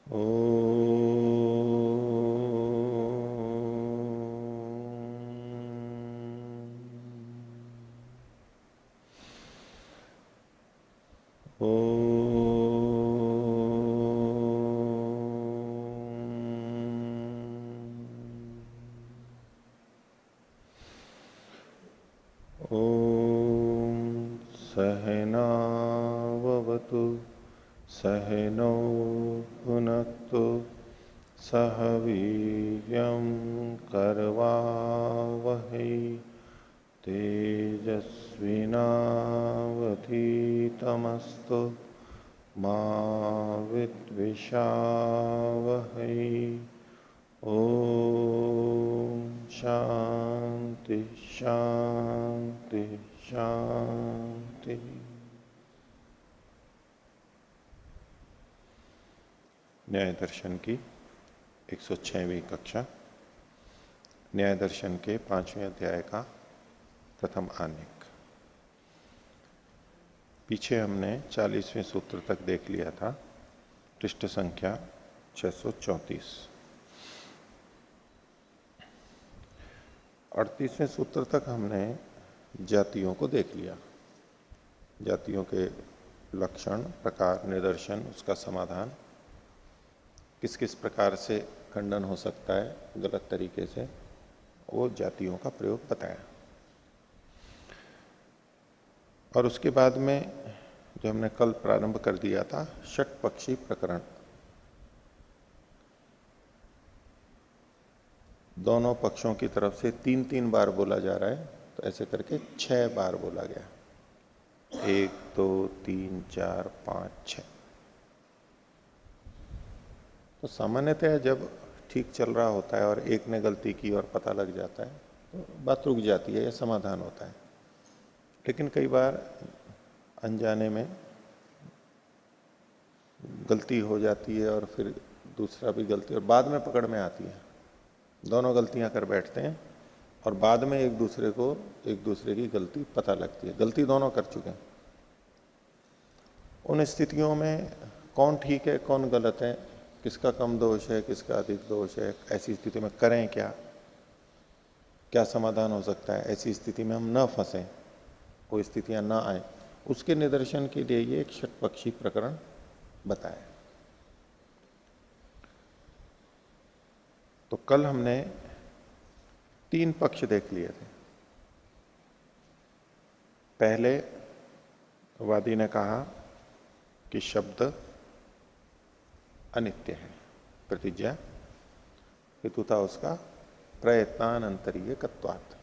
ओ ॐ सहनाववतु सहनौ भुनक्तु सह वीर्यं करवावहै तेजस्विनावधीतमस्तु मा विद्विषावहै। ओम शांति शांति शांति। न्याय दर्शन की 106वीं कक्षा, न्याय दर्शन के 5वें अध्याय का प्रथम आनेक। पीछे हमने 40वें सूत्र तक देख लिया था, पृष्ठ संख्या 634। 38वें सूत्र तक हमने जातियों को देख लिया, जातियों के लक्षण, प्रकार, निदर्शन, उसका समाधान, किस किस प्रकार से खंडन हो सकता है गलत तरीके से, वो जातियों का प्रयोग बताया। और उसके बाद में जो हमने कल प्रारंभ कर दिया था, षट पक्षी प्रकरण, दोनों पक्षों की तरफ से 3-3 बार बोला जा रहा है, तो ऐसे करके 6 बार बोला गया। 1 2 3 4 5 6। तो सामान्यतः जब ठीक चल रहा होता है और एक ने गलती की और पता लग जाता है तो बात रुक जाती है या समाधान होता है। लेकिन कई बार अनजाने में गलती हो जाती है और फिर दूसरा भी गलती, और बाद में पकड़ में आती है, दोनों गलतियां कर बैठते हैं और बाद में एक दूसरे की गलती पता लगती है, गलती दोनों कर चुके हैं। उन स्थितियों में कौन ठीक है कौन गलत है, किसका कम दोष है किसका अधिक दोष है, ऐसी स्थिति में करें क्या, क्या समाधान हो सकता है, ऐसी स्थिति में हम न फंसे, वो स्थितियां ना आए, उसके निदर्शन के लिए ये एक षटपक्षी प्रकरण बताया। तो कल हमने 3 पक्ष देख लिए थे। पहले वादी ने कहा कि शब्द अनित्य है, प्रतिज्ञा हेतु था उसका प्रयत्नानंतरीय कत्वात्।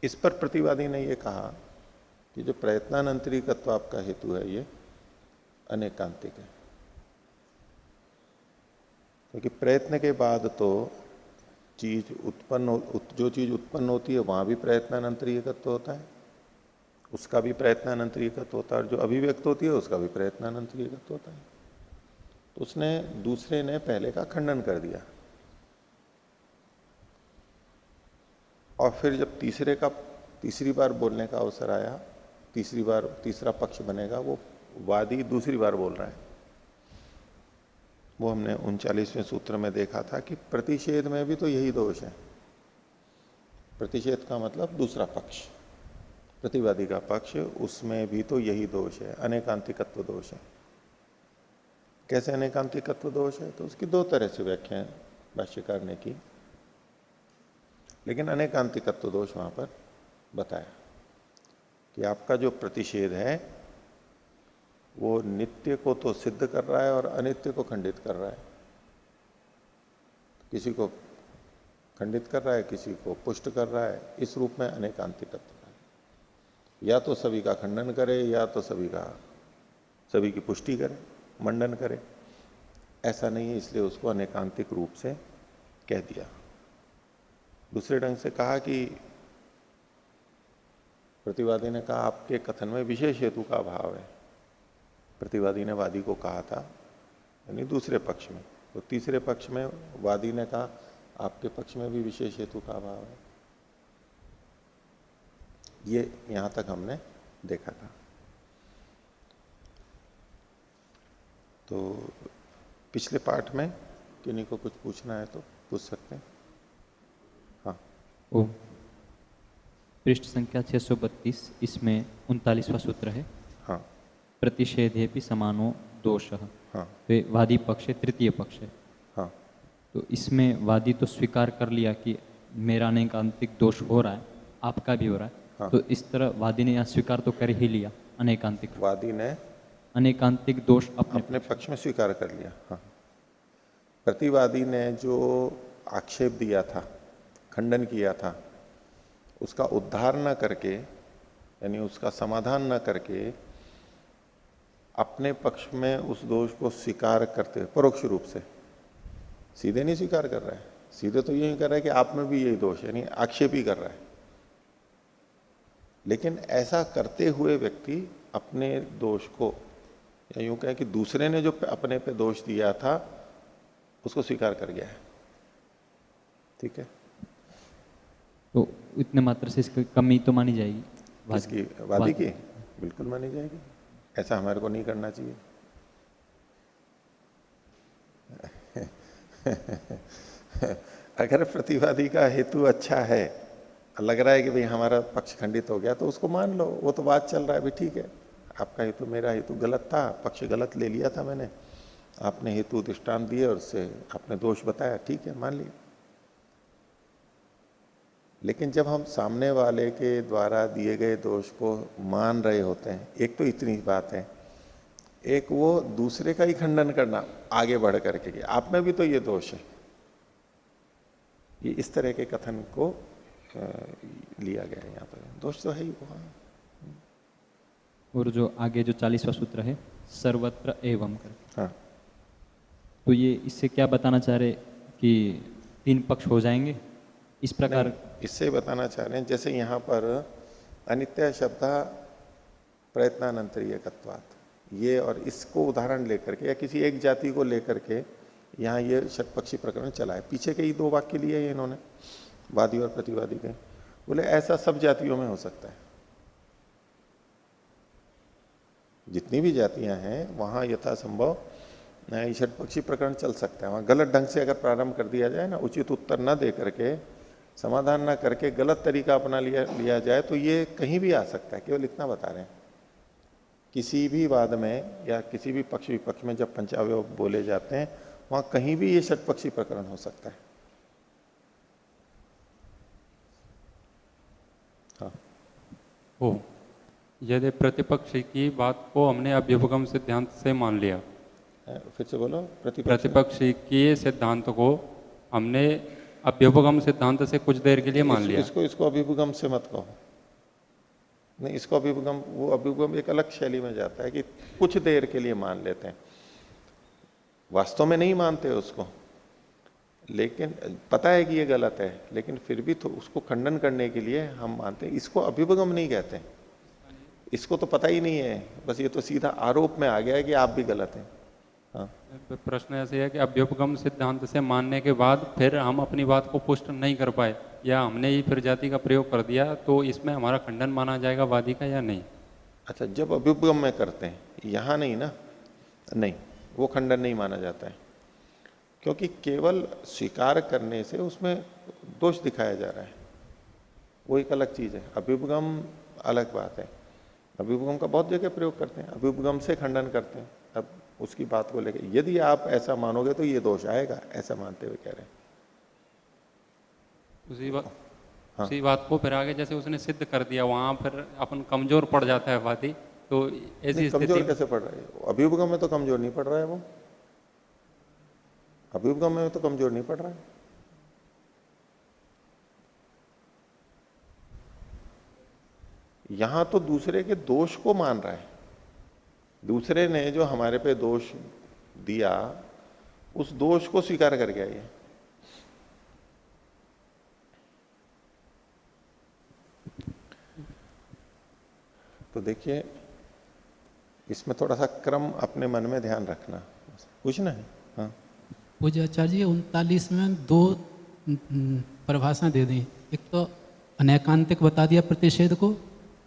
इस पर प्रतिवादी ने यह कहा कि जो प्रयत्नानंतरीय कत्व आपका हेतु है ये अनेकांतिक है, क्योंकि प्रयत्न के बाद तो जो चीज उत्पन्न होती है वहां भी प्रयत्नानंतरीय तत्व होता है, उसका भी प्रयत्नानंतरीय तत्व होता है, और जो अभिव्यक्त होती है उसका भी प्रयत्नानंतरीय तत्व होता है। तो उसने दूसरे ने पहले का खंडन कर दिया, और फिर जब तीसरी बार बोलने का अवसर आया, तीसरा पक्ष बनेगा, वो वादी दूसरी बार बोल रहा है। वो हमने 39वें सूत्र में देखा था कि प्रतिषेध में भी तो यही दोष है। प्रतिषेध का मतलब दूसरा पक्ष, प्रतिवादी का पक्ष, उसमें भी तो यही दोष है, अनेकांतिकत्व दोष है। कैसे अनेकांतिकत्व दोष है, तो उसकी 2 तरह से व्याख्या है भाष्यकार ने की, लेकिन अनेकांतिकत्व दोष वहां पर बताया कि आपका जो प्रतिषेध है वो नित्य को तो सिद्ध कर रहा है और अनित्य को खंडित कर रहा है। किसी को खंडित कर रहा है, किसी को पुष्ट कर रहा है, इस रूप में अनेकांतिकत्व है। या तो सभी का खंडन करे या तो सभी की पुष्टि करे, मंडन करे, ऐसा नहीं है, इसलिए उसको अनेकांतिक रूप से कह दिया। दूसरे ढंग से कहा कि प्रतिवादी ने कहा आपके कथन में विशेष हेतु का अभाव है, प्रतिवादी ने वादी को कहा था, यानी दूसरे पक्ष में। तो तीसरे पक्ष में वादी ने कहा आपके पक्ष में भी विशेष हेतु का अभाव है। ये यहां तक हमने देखा था। तो पिछले पाठ में किन्हीं को कुछ पूछना है तो पूछ सकते हैं। हाँ, ओ पृष्ठ संख्या 632, इसमें 39वां सूत्र है। हाँ, प्रतिषेधे भी समानो दोषः। हाँ, तो वादी पक्ष है, तृतीय पक्ष है। हाँ, तो इसमें वादी तो स्वीकार कर लिया कि मेरा अनेकांतिक दोष हो रहा है, आपका भी हो रहा है। हाँ। तो इस तरह वादी ने यहाँ स्वीकार तो कर ही लिया अनेकांतिक, वादी ने अनेकांतिक दोष अपने पक्ष में स्वीकार कर लिया। हाँ, प्रतिवादी ने जो आक्षेप दिया था, खंडन किया था, उसका उद्धार न करके, यानी उसका समाधान न करके, अपने पक्ष में उस दोष को स्वीकार करते परोक्ष रूप से, सीधे नहीं स्वीकार कर रहा है, सीधे तो यही कर रहा है कि आप में भी यही दोष है, यानी आक्षेप ही कर रहा है। लेकिन ऐसा करते हुए व्यक्ति अपने दोष को, या यूं कहें कि दूसरे ने जो अपने पे दोष दिया था उसको स्वीकार कर गया है। ठीक है, तो इतने मात्र से इसकी कमी तो मानी जाएगी इसकी वादी की बिल्कुल मानी जाएगी। ऐसा हमारे को नहीं करना चाहिए। अगर प्रतिवादी का हेतु अच्छा है, लग रहा है कि भाई हमारा पक्ष खंडित हो गया, तो उसको मान लो, वो तो बात चल रहा है, भाई ठीक है, आपका हेतु मेरा हेतु गलत था, पक्ष गलत ले लिया था मैंने, आपने हेतु दृष्टांत दिए और उससे आपने दोष बताया, ठीक है, मान लिया। लेकिन जब हम सामने वाले के द्वारा दिए गए दोष को मान रहे होते हैं, एक तो इतनी बात है, एक वो दूसरे का ही खंडन करना आगे बढ़ करके कि आप में भी तो ये दोष है, ये इस तरह के कथन को लिया गया है यहाँ पर। दोष तो है ही वो। और जो आगे जो 40वां सूत्र है, सर्वत्र एवं कर, हाँ, तो ये इससे क्या बताना चाह रहे कि 3 पक्ष हो जाएंगे इस प्रकार? इससे बताना चाह रहे हैं, जैसे यहाँ पर अनित्य शब्द प्रयत्नानंतरीयकत्वात्, ये और इसको उदाहरण लेकर के या किसी एक जाति को लेकर के यहाँ ये षटपक्षी प्रकरण चला है। पीछे के ही 2 वाक्य लिए हैं इन्होंने, वादी और प्रतिवादी के। बोले ऐसा सब जातियों में हो सकता है, जितनी भी जातियां हैं वहां यथासंभव षटपक्षी प्रकरण चल सकता है। वहां गलत ढंग से अगर प्रारंभ कर दिया जाए ना, उचित उत्तर न दे करके, समाधान ना करके गलत तरीका अपना लिया जाए, तो ये कहीं भी आ सकता है। केवल इतना बता रहे हैं, किसी भी वाद में या किसी भी पक्ष विपक्ष में जब पंचावयव बोले जाते हैं, वहां कहीं भी ये षटपक्षी प्रकरण हो सकता है। हाँ, हो यदि प्रतिपक्ष की बात को हमने अभ्युपगम सिद्धांत से मान लिया, फिर से बोलो, प्रतिपक्ष के सिद्धांत को हमने अभ्युपगम सिद्धांत से कुछ देर के लिए मान लिया। इसको अभ्युपगम से मत कहो, नहीं, इसको अभ्युपगम, वो अभ्युपगम एक अलग शैली में जाता है कि कुछ देर के लिए मान लेते हैं, वास्तव में नहीं मानते उसको, लेकिन पता है कि ये गलत है, लेकिन फिर भी तो उसको खंडन करने के लिए हम मानते हैं। इसको अभ्युपगम नहीं कहते, इसको तो पता ही नहीं है, बस ये तो सीधा आरोप में आ गया है कि आप भी गलत हैं। हाँ, प्रश्न ऐसे है कि अभ्युपगम सिद्धांत से मानने के बाद फिर हम अपनी बात को पुष्ट नहीं कर पाए, या हमने ही फिर जाति का प्रयोग कर दिया, तो इसमें हमारा खंडन माना जाएगा वादी का या नहीं? अच्छा, जब अभ्युपगम में करते हैं, यहाँ नहीं ना, नहीं, वो खंडन नहीं माना जाता है, क्योंकि केवल स्वीकार करने से उसमें दोष दिखाया जा रहा है, वो एक अलग चीज है। अभ्युपगम अलग बात है, अभ्युपगम का बहुत जगह प्रयोग करते हैं, अभ्युपगम से खंडन करते हैं। अब उसकी बात को लेकर यदि आप ऐसा मानोगे तो ये दोष आएगा, ऐसा मानते हुए कह रहे हैं। उसी बात को फिर आगे जैसे उसने सिद्ध कर दिया, वहां फिर अपन कमजोर पड़ जाता है वादी, तो ऐसी कमजोर कैसे पड़ रहा है? अभ्युपगम में तो कमजोर नहीं पड़ रहा है, वो अभ्युपगम में तो कमजोर नहीं पड़ रहा है। यहां तो दूसरे के दोष को मान रहा है, दूसरे ने जो हमारे पे दोष दिया, उस दोष को स्वीकार कर गया ये। तो देखिए, इसमें थोड़ा सा क्रम अपने मन में ध्यान रखना, पूछना है। हाँ, पूज्य आचार्य जी, 39 में 2 परिभाषा दे दी, एक तो अनेकांतिक बता दिया प्रतिषेध को,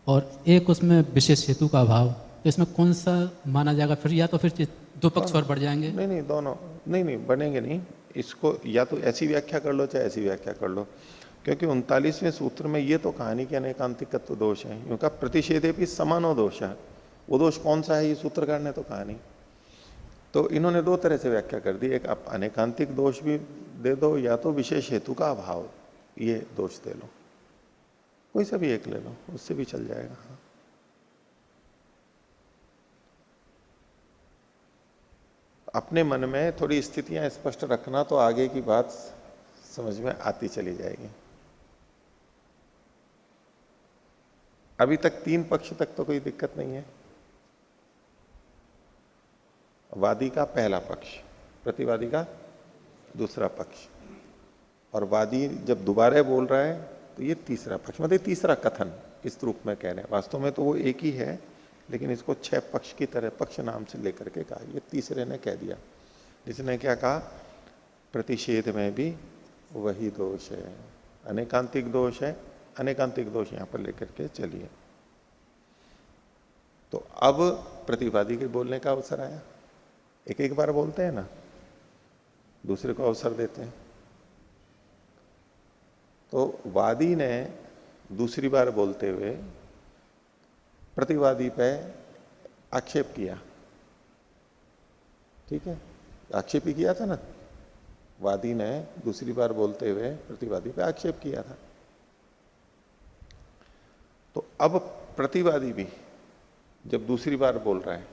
और एक उसमें विशेष हेतु का अभाव। तो इसमें कौन सा माना जाएगा फिर? या तो फिर दो पक्ष और बढ़ जाएंगे? नहीं नहीं, दोनों नहीं नहीं बनेंगे नहीं। इसको या तो ऐसी व्याख्या कर लो चाहे ऐसी व्याख्या कर लो, क्योंकि 39वें सूत्र में ये तो कहानी कि अनेकांतिकत्व दोष है, क्योंकि प्रतिषेधे भी समानो दोष है। वो दोष कौन सा है ये सूत्रकार ने तो कहा नहीं। तो इन्होंने दो तरह से व्याख्या कर दी, एक आप अनेकांतिक दोष भी दे दो या तो विशेष हेतु का अभाव ये दोष दे लो, कोई सा भी एक ले लो, उससे भी चल जाएगा। हाँ। अपने मन में थोड़ी स्थितियां स्पष्ट रखना तो आगे की बात समझ में आती चली जाएगी। अभी तक तीन पक्ष तक तो कोई दिक्कत नहीं है। वादी का पहला पक्ष, प्रतिवादी का दूसरा पक्ष, और वादी जब दोबारा बोल रहा है तो ये तीसरा पक्ष, मतलब तीसरा कथन इस रूप में कह रहे हैं। वास्तव में तो वो एक ही है, लेकिन इसको छह पक्ष की तरह पक्ष नाम से लेकर के कहा। ये तीसरे ने कह दिया, जिसने क्या कहा, प्रतिषेध में भी वही दोष है, अनेकांतिक दोष है। अनेकांतिक दोष यहां पर लेकर के चलिए। तो अब प्रतिवादी के बोलने का अवसर आया। एक एक बार बोलते हैं ना, दूसरे को अवसर देते हैं। तो वादी ने दूसरी बार बोलते हुए प्रतिवादी पे आक्षेप किया। ठीक है, आक्षेप ही किया था ना। वादी ने दूसरी बार बोलते हुए प्रतिवादी पे आक्षेप किया था। तो अब प्रतिवादी भी जब दूसरी बार बोल रहा है,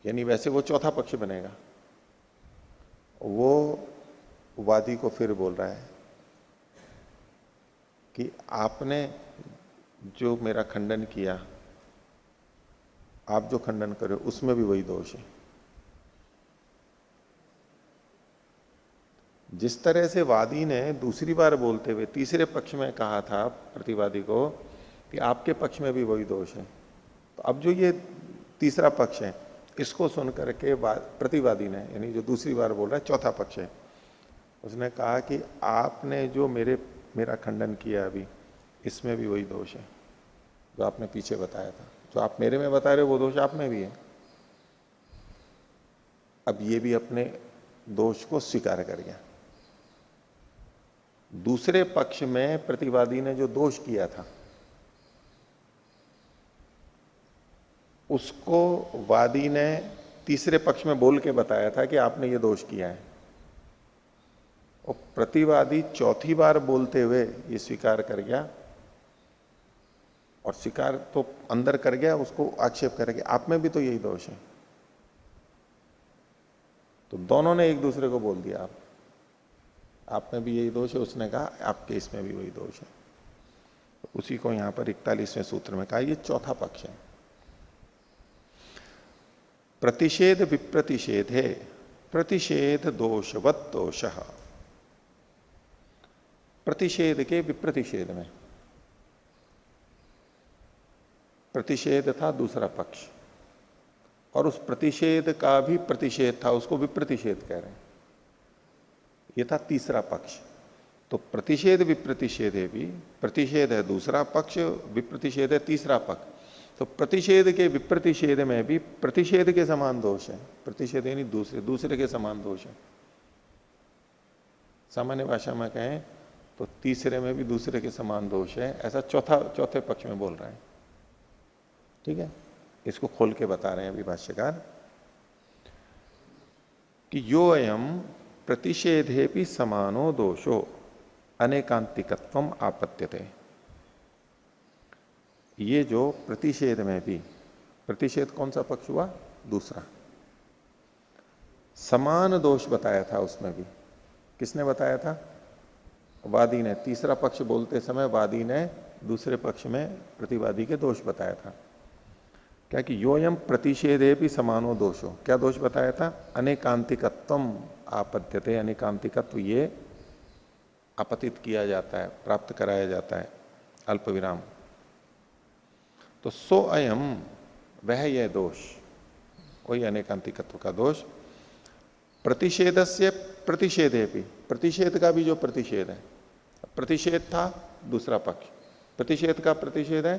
यानी वैसे वो चौथा पक्ष बनेगा, वो वादी को फिर बोल रहा है कि आपने जो मेरा खंडन किया, आप जो खंडन कर रहे हो उसमें भी वही दोष है। जिस तरह से वादी ने दूसरी बार बोलते हुए तीसरे पक्ष में कहा था प्रतिवादी को कि आपके पक्ष में भी वही दोष है, तो अब जो ये तीसरा पक्ष है इसको सुन करके प्रतिवादी ने, यानी जो दूसरी बार बोल रहा है चौथा पक्ष है, उसने कहा कि आपने जो मेरा खंडन किया अभी, इसमें भी वही दोष है जो आपने पीछे बताया था। जो आप मेरे में बता रहे हो वो दोष आप में भी है। अब ये भी अपने दोष को स्वीकार कर गया। दूसरे पक्ष में प्रतिवादी ने जो दोष किया था उसको वादी ने तीसरे पक्ष में बोल के बताया था कि आपने ये दोष किया है, और प्रतिवादी चौथी बार बोलते हुए ये स्वीकार कर गया, और स्वीकार तो अंदर कर गया, उसको आक्षेप करेगा आप में भी तो यही दोष है। तो दोनों ने एक दूसरे को बोल दिया आप में भी यही दोष है, उसने कहा आपके इसमें भी वही दोष है। तो उसी को यहां पर 41वें सूत्र में कहा ये चौथा पक्ष है। प्रतिषेध विप्रतिषेध है, प्रतिषेध दोषवत दोष। प्रतिषेध के विप्रतिषेध में, प्रतिषेध था दूसरा पक्ष, और उस प्रतिषेध का भी प्रतिषेध था, उसको विप्रतिषेध कह रहे हैं। यह था तीसरा पक्ष। तो प्रतिषेध विप्रतिषेध है, भी प्रतिषेध है दूसरा पक्ष, विप्रतिषेध है तीसरा पक्ष। तो प्रतिषेध के विप्रतिषेध में भी प्रतिषेध के समान दोष है। प्रतिषेध यानी दूसरे के समान दोष है। सामान्य भाषा में कहें तो तीसरे में भी दूसरे के समान दोष है, ऐसा चौथे पक्ष में बोल रहे हैं। ठीक है, इसको खोल के बता रहे हैं अभी भाष्यकार कि यो अयम प्रतिषेधे भी समानो दोषो अनेकांतिकत्वम आपत्त्यते। ये जो प्रतिषेध में भी, प्रतिषेध कौन सा पक्ष हुआ? दूसरा। समान दोष बताया था उसमें भी। किसने बताया था? वादी ने। तीसरा पक्ष बोलते समय वादी ने दूसरे पक्ष में प्रतिवादी के दोष बताया था। क्या कि योयम प्रतिषेधे भी समानो दोषो, क्या दोष बताया था? अनेकांतिकत्वम आपद्यते, अनेकांतिकत्व ये आपतित किया जाता है, प्राप्त कराया जाता है, अल्प विराम। तो सो अयम, वह यह दोष, वही अनेकांतिकत्व का दोष, प्रतिषेध से प्रतिषेधे भी, प्रतिषेध का भी जो प्रतिषेध है, प्रतिषेध था दूसरा पक्ष, प्रतिषेध का प्रतिषेध है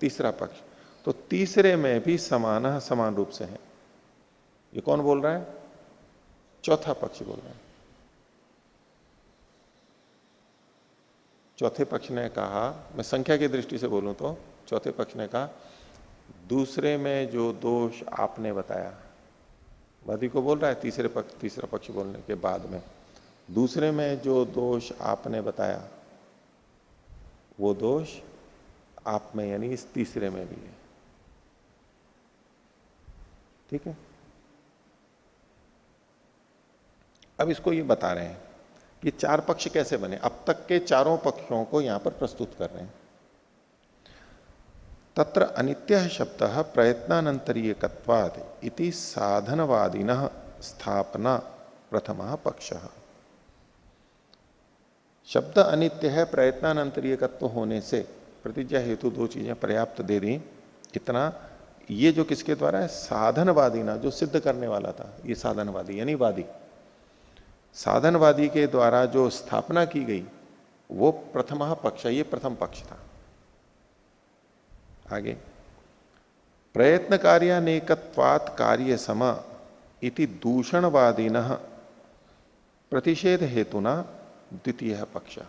तीसरा पक्ष, तो तीसरे में भी समान रूप से है। ये कौन बोल रहा है? चौथा पक्ष बोल रहा है। चौथे पक्ष ने कहा, मैं संख्या की दृष्टि से बोलूं तो चौथे पक्ष ने कहा दूसरे में जो दोष आपने बताया, वादी को बोल रहा है तीसरा पक्ष बोलने के बाद में, दूसरे में जो दोष आपने बताया वो दोष आप में यानी इस तीसरे में भी है। ठीक है। अब इसको ये बता रहे हैं कि चार पक्ष कैसे बने। अब तक के चारों पक्षों को यहां पर प्रस्तुत कर रहे हैं। तत्र अनित्य शब्द प्रयत्नानंतरीयकत्वात् इति साधनवादिनः स्थापना प्रथमः पक्षः। शब्द अनित्य है, प्रयत्नानंतरीयकत्व होने से प्रतिज्ञा हेतु दो चीजें पर्याप्त दे दी। इतना ये जो किसके द्वारा है? साधनवादी ना, जो सिद्ध करने वाला था, ये साधनवादी यानी वादी, साधनवादी के द्वारा जो स्थापना की गई वो प्रथम पक्ष, ये प्रथम पक्ष था। आगे प्रयत्न कार्यानेकत्वात् कार्य सम इति दूषणवादिनः प्रतिषेध हेतुना द्वितीय पक्ष।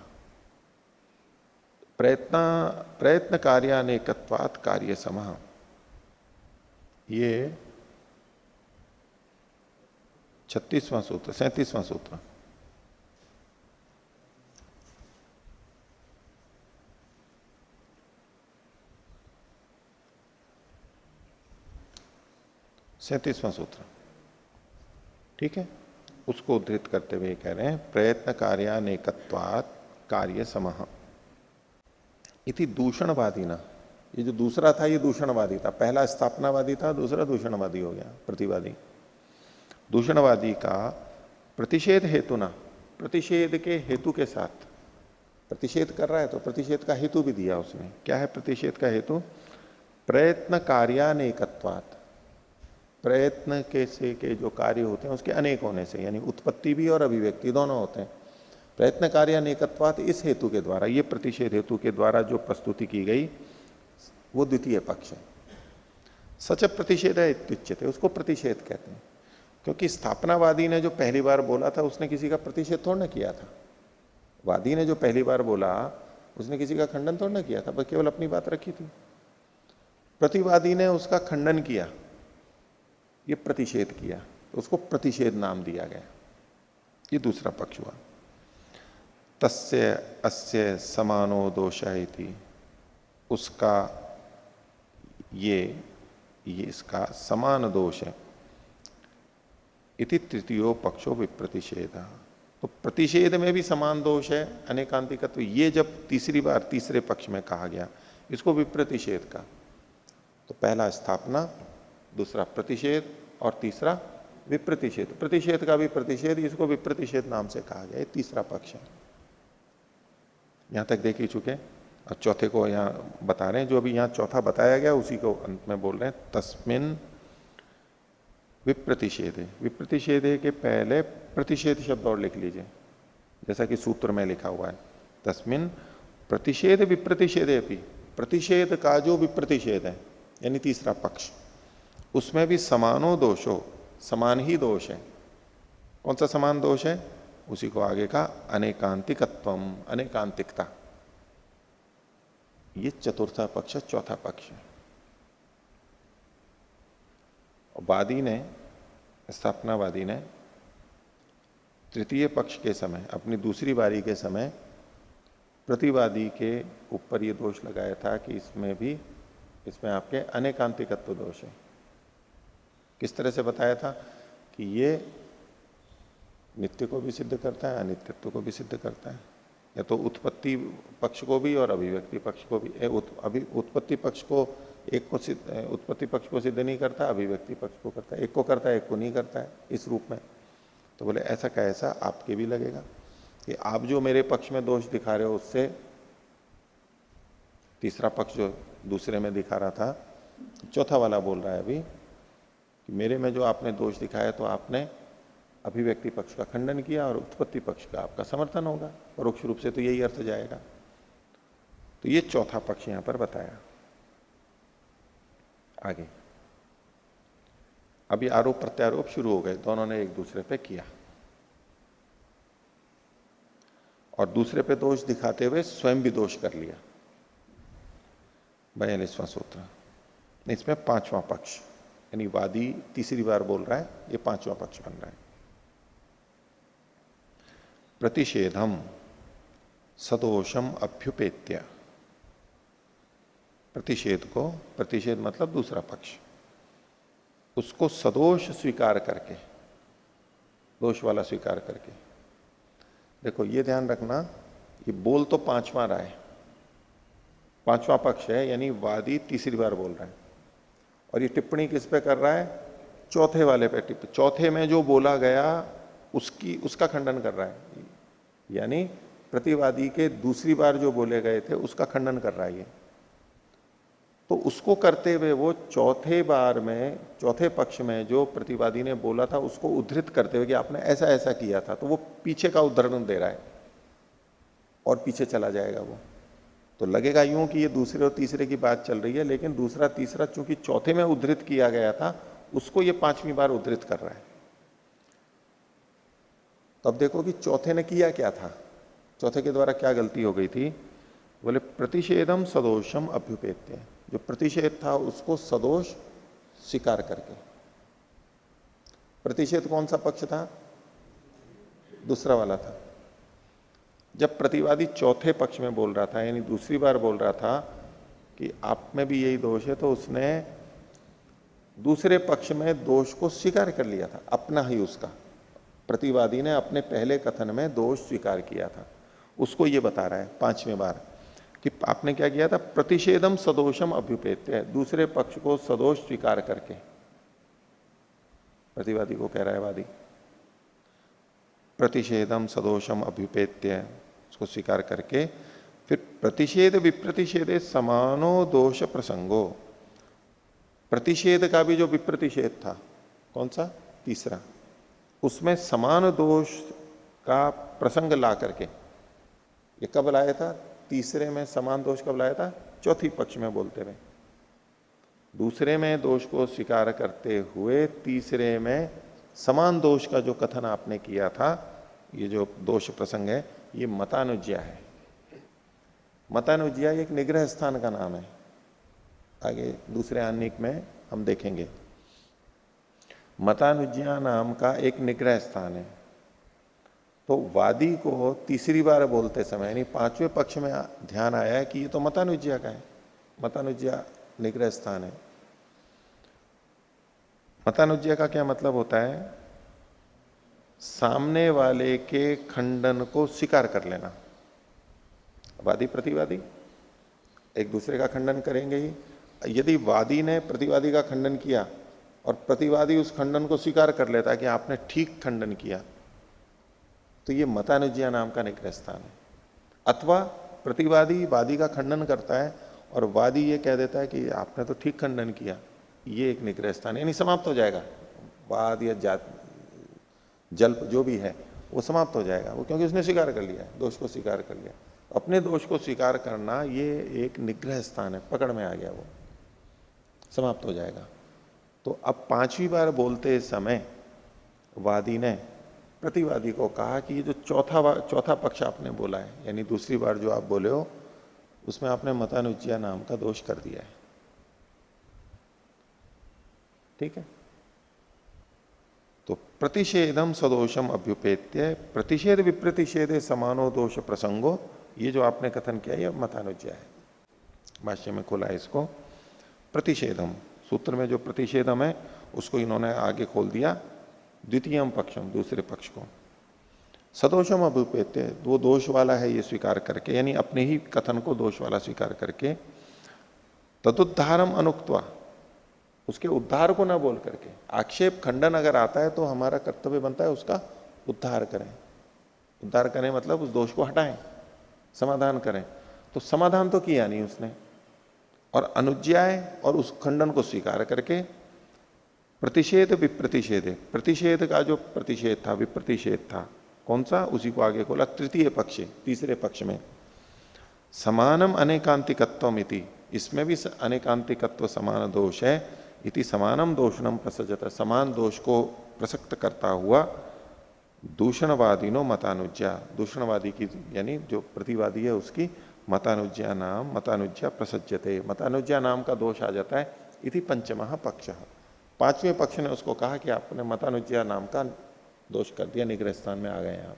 प्रयत्न कार्यानेकत्वात् कार्य सम, ये 36वां सूत्र, 37वां सूत्र। सैंतीसवां सूत्र, ठीक है। उसको उद्धृत करते हुए कह रहे हैं प्रयत्न कार्यानेकत्वात् कार्य समः इति दूषणवादी ना। ये जो दूसरा था ये दूषणवादी था, पहला स्थापनावादी था, दूसरा दूषणवादी हो गया, प्रतिवादी। दूषणवादी का प्रतिषेध हेतु ना, प्रतिषेध के हेतु के साथ प्रतिषेध कर रहा है तो प्रतिषेध का हेतु भी दिया उसने। क्या है प्रतिषेध का हेतु? प्रयत्न कार्यानेकत्वात्, प्रयत्न के से के जो कार्य होते हैं उसके अनेक होने से, यानी उत्पत्ति भी और अभिव्यक्ति दोनों होते हैं। प्रयत्न कार्यानेकत्वात् इस हेतु के द्वारा, ये प्रतिषेध हेतु के द्वारा जो प्रस्तुति की गई वो द्वितीय पक्ष है। सच प्रतिषेध है इत्युच्यते, उसको प्रतिषेध कहते हैं। क्योंकि स्थापनावादी ने जो पहली बार बोला था उसने किसी का प्रतिषेध थोड़ा ना किया था। वादी ने जो पहली बार बोला उसने किसी का खंडन थोड़ा ना किया था, बस केवल अपनी बात रखी थी। प्रतिवादी ने उसका खंडन किया, ये प्रतिषेध किया, तो उसको प्रतिषेध नाम दिया गया। ये दूसरा पक्ष हुआ। तस्य अस्य समानो दोषः इति, उसका ये इसका समान दोष है। इति तृतीयो पक्षो विप्रतिषेध, तो प्रतिषेध में भी समान दोष है अनेकांतिकत्व। ये जब तीसरी बार तीसरे पक्ष में कहा गया इसको विप्रतिषेध का, तो पहला स्थापना, दूसरा प्रतिषेध और तीसरा विप्रतिषेध। प्रतिषेध का भी प्रतिषेध, इसको विप्रतिषेध नाम से कहा गया। ये तीसरा पक्ष है। यहां तक देख ही चुके, और चौथे को यहां बता रहे हैं। जो अभी यहां चौथा बताया गया उसी को अंत में बोल रहे हैं। तस्मिन विप्रतिषेध, विप्रतिषेध के पहले प्रतिषेध शब्द और लिख लीजिए, जैसा कि सूत्र में लिखा हुआ है। तस्मिन प्रतिषेध विप्रतिषेधे भी, प्रतिषेध का जो विप्रतिषेध है यानी तीसरा पक्ष, उसमें भी समानो दोषो, समान ही दोष है। कौन सा समान दोष है? उसी को आगे का अनेकांतिकत्वम, अनेकांतिकता। ये चतुर्था पक्ष, चौथा पक्ष है। वादी ने, स्थापनावादी ने तृतीय पक्ष के समय, अपनी दूसरी बारी के समय प्रतिवादी के ऊपर ये दोष लगाया था कि इसमें आपके अनेकांतिकत्व दोष है। किस तरह से बताया था कि ये नित्य को भी सिद्ध करता है, अनित्यत्व को भी सिद्ध करता है, या तो उत्पत्ति पक्ष को भी और अभिव्यक्ति पक्ष को भी। उत्पत्ति पक्ष को एक को उत्पत्ति पक्ष को सिद्ध नहीं करता, अभिव्यक्ति पक्ष को करता है। एक को करता है, एक को नहीं करता है, इस रूप में। तो बोले ऐसा का ऐसा आपके भी लगेगा कि आप जो मेरे पक्ष में दोष दिखा रहे हो उससे तीसरा पक्ष जो दूसरे में दिखा रहा था, चौथा वाला बोल रहा है अभी कि मेरे में जो आपने दोष दिखाया तो आपने अभिव्यक्ति पक्ष का खंडन किया और उत्पत्ति पक्ष का आपका समर्थन होगा, परोक्ष रूप से तो यही अर्थ जाएगा। तो ये चौथा पक्ष यहां पर बताया। आगे अभी आरोप प्रत्यारोप शुरू हो गए, दोनों ने एक दूसरे पे किया और दूसरे पे दोष दिखाते हुए स्वयं भी दोष कर लिया। 42वां सूत्र, इसमें 5वां पक्ष, यानी वादी तीसरी बार बोल रहा है, ये 5वां पक्ष बन रहा है। प्रतिषेधम सदोषम अभ्युपेत्य, प्रतिषेध को, प्रतिषेध मतलब दूसरा पक्ष, उसको सदोष स्वीकार करके, दोष वाला स्वीकार करके। देखो ये ध्यान रखना, ये बोल तो 5वां रहा है, 5वां पक्ष है, यानी वादी तीसरी बार बोल रहा है, और ये टिप्पणी किस पे कर रहा है? चौथे वाले पे चौथे में जो बोला गया उसका खंडन कर रहा है, यानी प्रतिवादी के दूसरी बार जो बोले गए थे उसका खंडन कर रहा है ये। तो उसको करते हुए वो चौथे बार में, चौथे पक्ष में जो प्रतिवादी ने बोला था उसको उद्धृत करते हुए कि आपने ऐसा ऐसा किया था, तो वो पीछे का उदाहरण दे रहा है और पीछे चला जाएगा वो। तो लगेगा यूं कि ये दूसरे और तीसरे की बात चल रही है, लेकिन दूसरा तीसरा चूंकि चौथे में उद्धृत किया गया था उसको ये 5वीं बार उद्धृत कर रहा है। तो अब देखो कि चौथे ने किया क्या था, चौथे के द्वारा क्या गलती हो गई थी? बोले प्रतिषेधम सदोषम अभ्युपेत्य, जो प्रतिषेध था उसको सदोष स्वीकार करके। प्रतिषेध कौन सा पक्ष था? दूसरा वाला था। जब प्रतिवादी चौथे पक्ष में बोल रहा था, यानी दूसरी बार बोल रहा था कि आप में भी यही दोष है, तो उसने दूसरे पक्ष में दोष को स्वीकार कर लिया था, अपना ही उसका। प्रतिवादी ने अपने पहले कथन में दोष स्वीकार किया था, उसको ये बता रहा है 5वीं बार कि आपने क्या किया था? प्रतिषेधम सदोषम अभ्युपेत्य, दूसरे पक्ष को सदोष स्वीकार करके। प्रतिवादी को कह रहा है वादी, प्रतिषेधम सदोषम अभ्युपेत्य, उसको स्वीकार करके फिर प्रतिषेध विप्रतिषेधे समानो दोष प्रसंगो, प्रतिषेध का भी जो विप्रतिषेध था, कौन सा? तीसरा, उसमें समान दोष का प्रसंग ला करके। ये कब लाया था? तीसरे में समान दोष कब लाया था? चौथी पक्ष में बोलते हुए। दूसरे में दोष को स्वीकार करते हुए तीसरे में समान दोष का जो कथन आपने किया था, ये जो दोष प्रसंग है, ये मतानुज्या है। मतानुज्या एक निग्रह स्थान का नाम है, आगे दूसरे आनिक में हम देखेंगे। मतानुज्या नाम का एक निग्रह स्थान है। तो वादी को तीसरी बार बोलते समय, यानी 5वें पक्ष में ध्यान आया है कि ये तो मतानुज्या का है, मतानुज्या निग्रह स्थान है। मतानुज्या का क्या मतलब होता है? सामने वाले के खंडन को स्वीकार कर लेना। वादी प्रतिवादी एक दूसरे का खंडन करेंगे ही। यदि वादी ने प्रतिवादी का खंडन किया और प्रतिवादी उस खंडन को स्वीकार कर लेता है कि आपने ठीक खंडन किया, तो ये मतानुज्या नाम का निग्रह स्थान है। अथवा प्रतिवादी वादी का खंडन करता है और वादी ये कह देता है कि आपने तो ठीक खंडन किया, ये एक निग्रह स्थान है, यानी समाप्त हो जाएगा। वाद या जल्प जो भी है वो समाप्त हो जाएगा, वो क्योंकि उसने स्वीकार कर लिया, दोष को स्वीकार कर लिया। अपने दोष को स्वीकार करना ये एक निग्रह स्थान है, पकड़ में आ गया, वो समाप्त हो जाएगा। तो अब 5वीं बार बोलते समय वादी ने प्रतिवादी को कहा कि ये जो चौथा पक्ष आपने बोला है, यानी दूसरी बार जो आप बोले हो, उसमें आपने मतानुज्या नाम का दोष कर दिया है। ठीक है? तो प्रतिषेधम सदोषम अभ्युपेत्य प्रतिषेध विप्रतिषेधे समानो दोष प्रसंगो, ये जो आपने कथन किया ये मतानुज्या है। भाष्य में खोला है इसको। प्रतिषेधम सूत्र में जो प्रतिषेधम है उसको इन्होंने आगे खोल दिया, द्वितीयम पक्षम, दूसरे पक्ष को। सदोषम अभ्युपेत्य, वो दोष वाला है ये स्वीकार करके, यानी अपने ही कथन को दोष वाला स्वीकार करके। तदुद्धारम अनुक्त्वा, उसके उद्धार को ना बोल करके। आक्षेप खंडन अगर आता है तो हमारा कर्तव्य बनता है उसका उद्धार करें। उद्धार करें मतलब उस दोष को हटाएं, समाधान करें। तो समाधान तो किया नहीं उसने, और अनुज्ञाएं और उस खंडन को स्वीकार करके प्रतिषेध विप्रतिषेध, प्रतिषेध का जो प्रतिषेध था, विप्रतिषेध था, कौन सा? उसी को आगे खोला, तृतीय पक्ष, तीसरे पक्ष में। समानम अनेकांतिकत्वमिति, इसमें भी अनेकांतिकत्व समान दोष है, इति समानम दोषणम प्रसजत, समान दोष को प्रसक्त करता हुआ दूषणवादिनो मतानुज्या, दूषणवादी की यानी जो प्रतिवादी है उसकी मतानुज्या नाम, मतानुज्या प्रसज्यते, मतानुज्या नाम का दोष आ जाता है। इति पंचमः पक्ष, पांचवें पक्ष ने उसको कहा कि आपने मतानुज्या नाम का दोष कर दिया, निग्रह स्थान में आ गए हैं आप।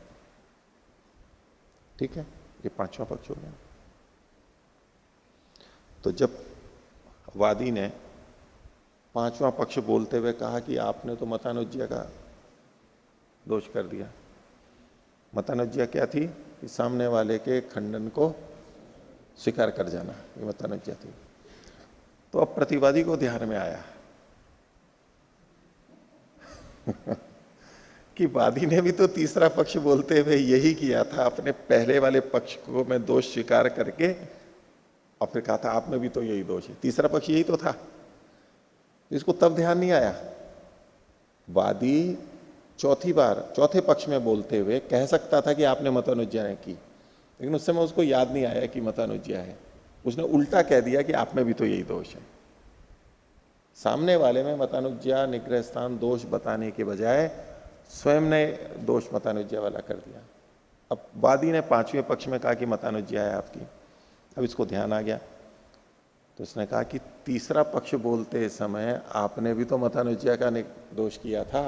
ठीक है, ये पांचवा पक्ष हो गया। तो जब वादी ने पांचवा पक्ष बोलते हुए कहा कि आपने तो मतानुज्या का दोष कर दिया, मतानुज्या क्या थी कि सामने वाले के खंडन को स्वीकार कर जाना, ये मतानुज्या थी। तो अब प्रतिवादी को ध्यान में आया कि वादी ने भी तो तीसरा पक्ष बोलते हुए यही किया था, अपने पहले वाले पक्ष को मैं दोष स्वीकार करके और फिर कहा था आप में भी तो यही दोष है, तीसरा पक्ष यही तो था। इसको तब ध्यान नहीं आया। वादी चौथी बार चौथे पक्ष में बोलते हुए कह सकता था कि आपने मतानुज्या नहीं की, लेकिन उस समय उसको याद नहीं आया कि मतानुज्या है, उसने उल्टा कह दिया कि आप में भी तो यही दोष है। सामने वाले में मतानुज्या निग्रह स्थान दोष बताने के बजाय स्वयं ने दोष मतानुज्या वाला कर दिया। अब वादी ने पांचवें पक्ष में कहा कि मतानुज्या है आपकी, अब इसको ध्यान आ गया तो उसने कहा कि तीसरा पक्ष बोलते समय आपने भी तो मतानुज्या का दोष किया था,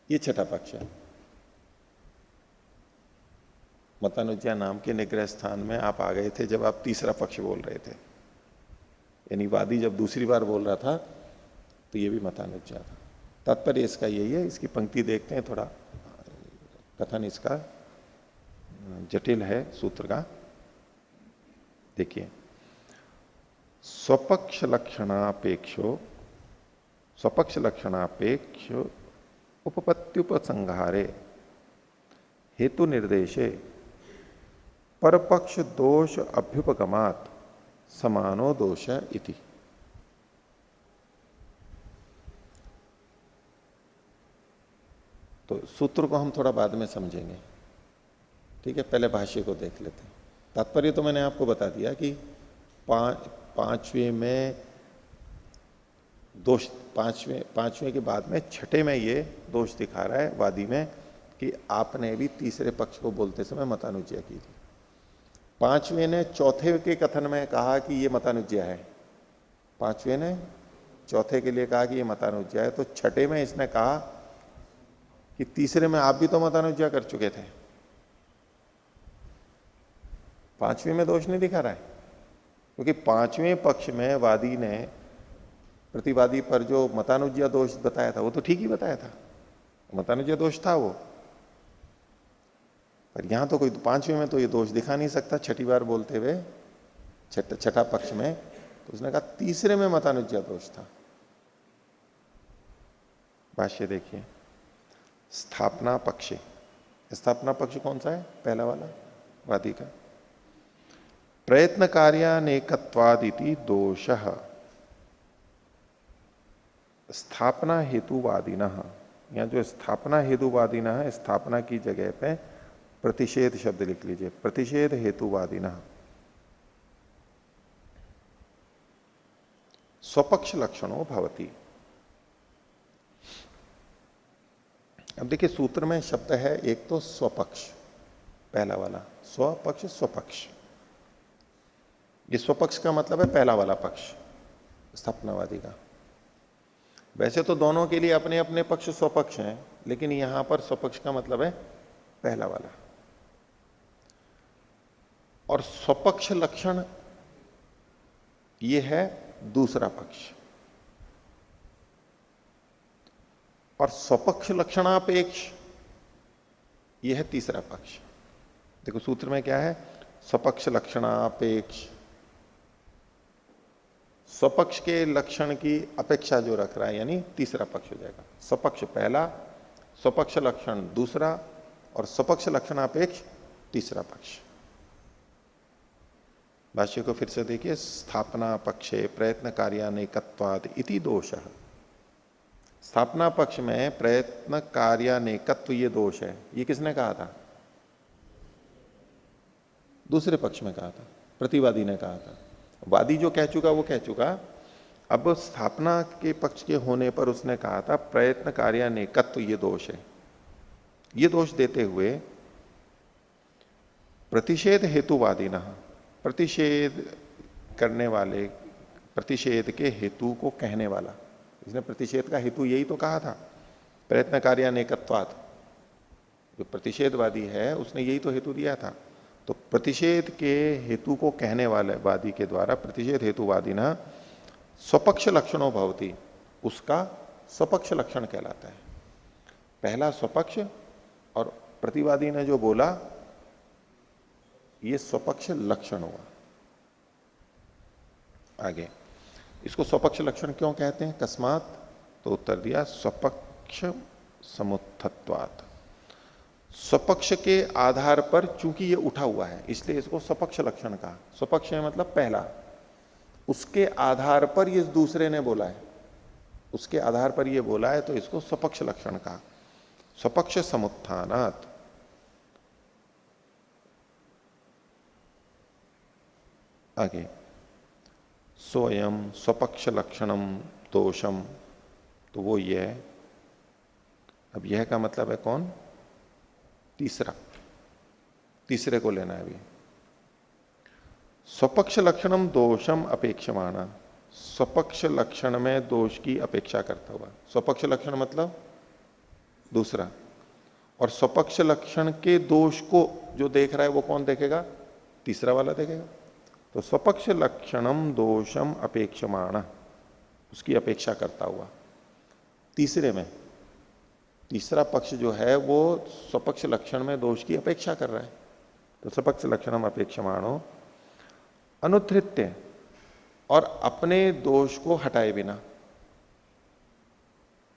ये छठा पक्ष है। मतानुज्या नाम के निग्रह स्थान में आप आ गए थे जब आप तीसरा पक्ष बोल रहे थे, यानी वादी जब दूसरी बार बोल रहा था तो ये भी मतानुज्या था। तात्पर्य इसका यही है, इसकी पंक्ति देखते हैं, थोड़ा कथन इसका जटिल है सूत्र का। देखिए, स्वपक्ष लक्षणापेक्षो, स्वपक्ष लक्षणापेक्ष उपपत्त्युपसंहारे हेतु निर्देशे परपक्ष दोष अभ्युपगमात् समानो दोष इति। तो सूत्र को हम थोड़ा बाद में समझेंगे, ठीक है, पहले भाष्य को देख लेते हैं। तात्पर्य तो मैंने आपको बता दिया कि पांचवें में दोष, पांचवें के बाद में छठे में ये दोष दिखा रहा है वादी में कि आपने भी तीसरे पक्ष को बोलते समय मतानुज्या की थी। पांचवें ने चौथे के कथन में कहा कि ये मतानुज्या है, पांचवें ने चौथे के लिए कहा कि ये मतानुज्या है, तो छठे में इसने कहा कि तीसरे में आप भी तो मतानुज्या कर चुके थे। पांचवें में दोष नहीं दिखा रहा है, क्योंकि पांचवें पक्ष में वादी ने प्रतिवादी पर जो मतानुज्या दोष बताया था वो तो ठीक ही बताया था, मतानुज्या दोष था वो, पर यहां तो कोई पांचवें में तो ये दोष दिखा नहीं सकता छठी बार बोलते हुए छठा पक्ष में, तो उसने कहा तीसरे में मतानुज्या दोष था। भाष्य देखिए, स्थापना पक्ष, स्थापना पक्ष कौन सा है? पहला वाला वादी का। प्रयत्न कार्यानेकत्वादिति दोषः स्थापना हेतुवादिनः, यहां जो स्थापना हेतुवादिनः है, स्थापना की जगह पे प्रतिषेध शब्द लिख लीजिए, प्रतिषेध हेतुवादिनः स्वपक्ष लक्षणों भवति। अब देखिए सूत्र में शब्द है एक तो स्वपक्ष, पहला वाला स्वपक्ष, स्वपक्ष, ये स्वपक्ष का मतलब है पहला वाला पक्ष स्थापनावादी का। वैसे तो दोनों के लिए अपने अपने पक्ष स्वपक्ष हैं, लेकिन यहां पर स्वपक्ष का मतलब है पहला वाला। और स्वपक्ष लक्षण ये है दूसरा पक्ष, और स्वपक्ष लक्षणापेक्ष ये है तीसरा पक्ष। देखो सूत्र में क्या है, स्वपक्ष लक्षणापेक्ष, स्वपक्ष के लक्षण की अपेक्षा जो रख रहा है यानी तीसरा पक्ष हो जाएगा। स्वपक्ष पहला, स्वपक्ष लक्षण दूसरा, और स्वपक्ष लक्षणापेक्ष तीसरा पक्ष। भाष्य को फिर से देखिए, स्थापना पक्षे प्रयत्न कार्यानेकत्वाद इति दोषः, स्थापना पक्ष में प्रयत्न कार्यानेकत्व ये दोष है। ये किसने कहा था? दूसरे पक्ष में कहा था, प्रतिवादी ने कहा था। वादी जो कह चुका वो कह चुका अब स्थापना के पक्ष के होने पर उसने कहा था प्रयत्न कार्यानेकत्व ये दोष है। ये दोष देते हुए प्रतिषेध हेतुवादी न, प्रतिषेध करने वाले, प्रतिषेध के हेतु को कहने वाला, इसने प्रतिषेध का हेतु यही तो कहा था, प्रयत्न कार्यानेकत्वात्। जो प्रतिषेधवादी है उसने यही तो हेतु दिया था। तो प्रतिषेध के हेतु को कहने वाले वादी के द्वारा प्रतिषेध हेतुवादी ना स्वपक्ष लक्षणों भवती, उसका स्वपक्ष लक्षण कहलाता है। पहला स्वपक्ष और प्रतिवादी ने जो बोला ये स्वपक्ष लक्षण हुआ। आगे इसको स्वपक्ष लक्षण क्यों कहते हैं, कस्मात, तो उत्तर दिया स्वपक्ष समुत्थत्वात्। स्वपक्ष के आधार पर चूंकि ये उठा हुआ है इसलिए इसको स्वपक्ष लक्षण कहा। स्वपक्ष है मतलब पहला, उसके आधार पर ये दूसरे ने बोला है, उसके आधार पर ये बोला है तो इसको स्वपक्ष लक्षण कहा। स्वपक्ष समुत्थानात्। आगे स्वयं स्वपक्ष लक्षणम दोषम, तो वो ये है। अब यह का मतलब है कौन, तीसरा, तीसरे को लेना है अभी। स्वपक्ष लक्षणम दोषम अपेक्षमाना, स्वपक्ष लक्षण में दोष की अपेक्षा करता हुआ। स्वपक्ष लक्षण मतलब दूसरा, और स्वपक्ष लक्षण के दोष को जो देख रहा है वो कौन देखेगा, तीसरा वाला देखेगा। तो स्वपक्ष लक्षणम दोषम अपेक्षमाण, उसकी अपेक्षा करता हुआ। तीसरे में तीसरा पक्ष जो है वो स्वपक्ष लक्षण में दोष की अपेक्षा कर रहा है। तो स्वपक्ष लक्षणम अपेक्षमाणो अनुधृत्य, और अपने दोष को हटाए बिना।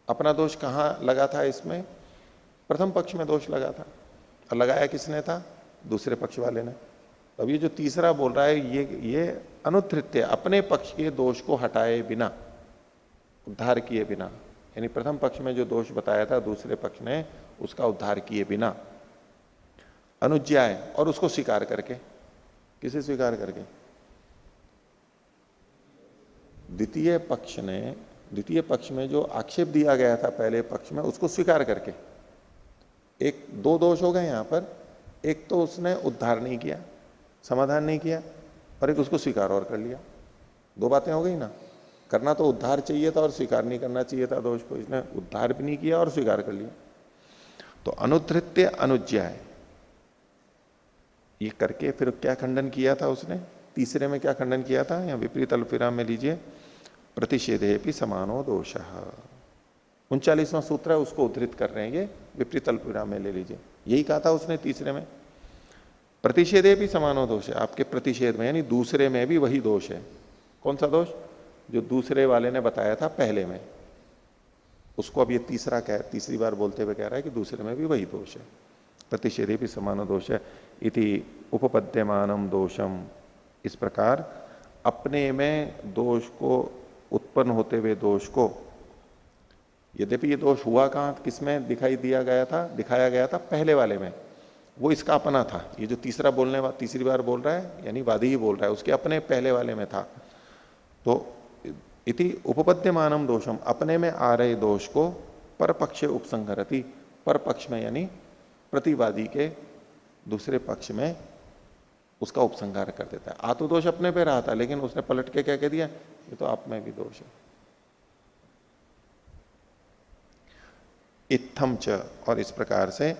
अपना दोष कहां लगा था इसमें, प्रथम पक्ष में दोष लगा था, और लगाया किसने था, दूसरे पक्ष वाले ने। अब ये जो तीसरा बोल रहा है ये अनुधृत्य, अपने पक्ष के दोष को हटाए बिना, उद्धार किए बिना, यानी प्रथम पक्ष में जो दोष बताया था दूसरे पक्ष ने उसका उद्धार किए बिना, अनुज्ञाय, और उसको स्वीकार करके। किसे स्वीकार करके, द्वितीय पक्ष ने, द्वितीय पक्ष में जो आक्षेप दिया गया था पहले पक्ष में उसको स्वीकार करके। एक दो दोष हो गए यहां पर, एक तो उसने उद्धार नहीं किया, समाधान नहीं किया, और एक उसको स्वीकार और कर लिया। दो बातें हो गई ना, करना तो उद्धार चाहिए था और स्वीकार नहीं करना चाहिए था दोष को, इसने उद्धार भी नहीं किया और स्वीकार कर लिया। तो अनुधृत्य अनुज्ञाय, ये करके फिर क्या खंडन किया था उसने, तीसरे में क्या खंडन किया था, या विपरीत अल्पविराम में लीजिए, प्रतिषेधे भी समानो दोष। 39वां सूत्र है उसको उद्धृत कर रहे हैं, ये विपरीत अल्पविराम में ले लीजिए। यही कहा था उसने तीसरे में, प्रतिषेधे भी समानो दोष है, आपके प्रतिषेध में यानी दूसरे में भी वही दोष है। कौन सा दोष, जो दूसरे वाले ने बताया था पहले में, उसको अब ये तीसरी बार बोलते हुए कह रहा है कि दूसरे में भी वही दोष है। प्रतिषेधे भी समानो दोष है इति उपपद्यमानम दोषम, इस प्रकार अपने में दोष को, उत्पन्न होते हुए दोष को, यद्यपि ये दोष हुआ कहां, किसमें दिखाई दिया गया था, दिखाया गया था पहले वाले में, वो इसका अपना था। ये जो तीसरा बोलने वाला तीसरी बार बोल रहा है यानी वादी ही बोल रहा है, उसके अपने पहले वाले में था। तो इति उपपद्यमानम दोषम, अपने में आ रहे दोष को पर पक्षे उपसंहरति, पर पक्ष में यानी प्रतिवादी के दूसरे पक्ष में उसका उपसंहार कर देता है। आ तो दोष अपने पे रहा था लेकिन उसने पलट के क्या कह दिया, ये तो आप में भी दोष है। इत्थम च, और इस प्रकार से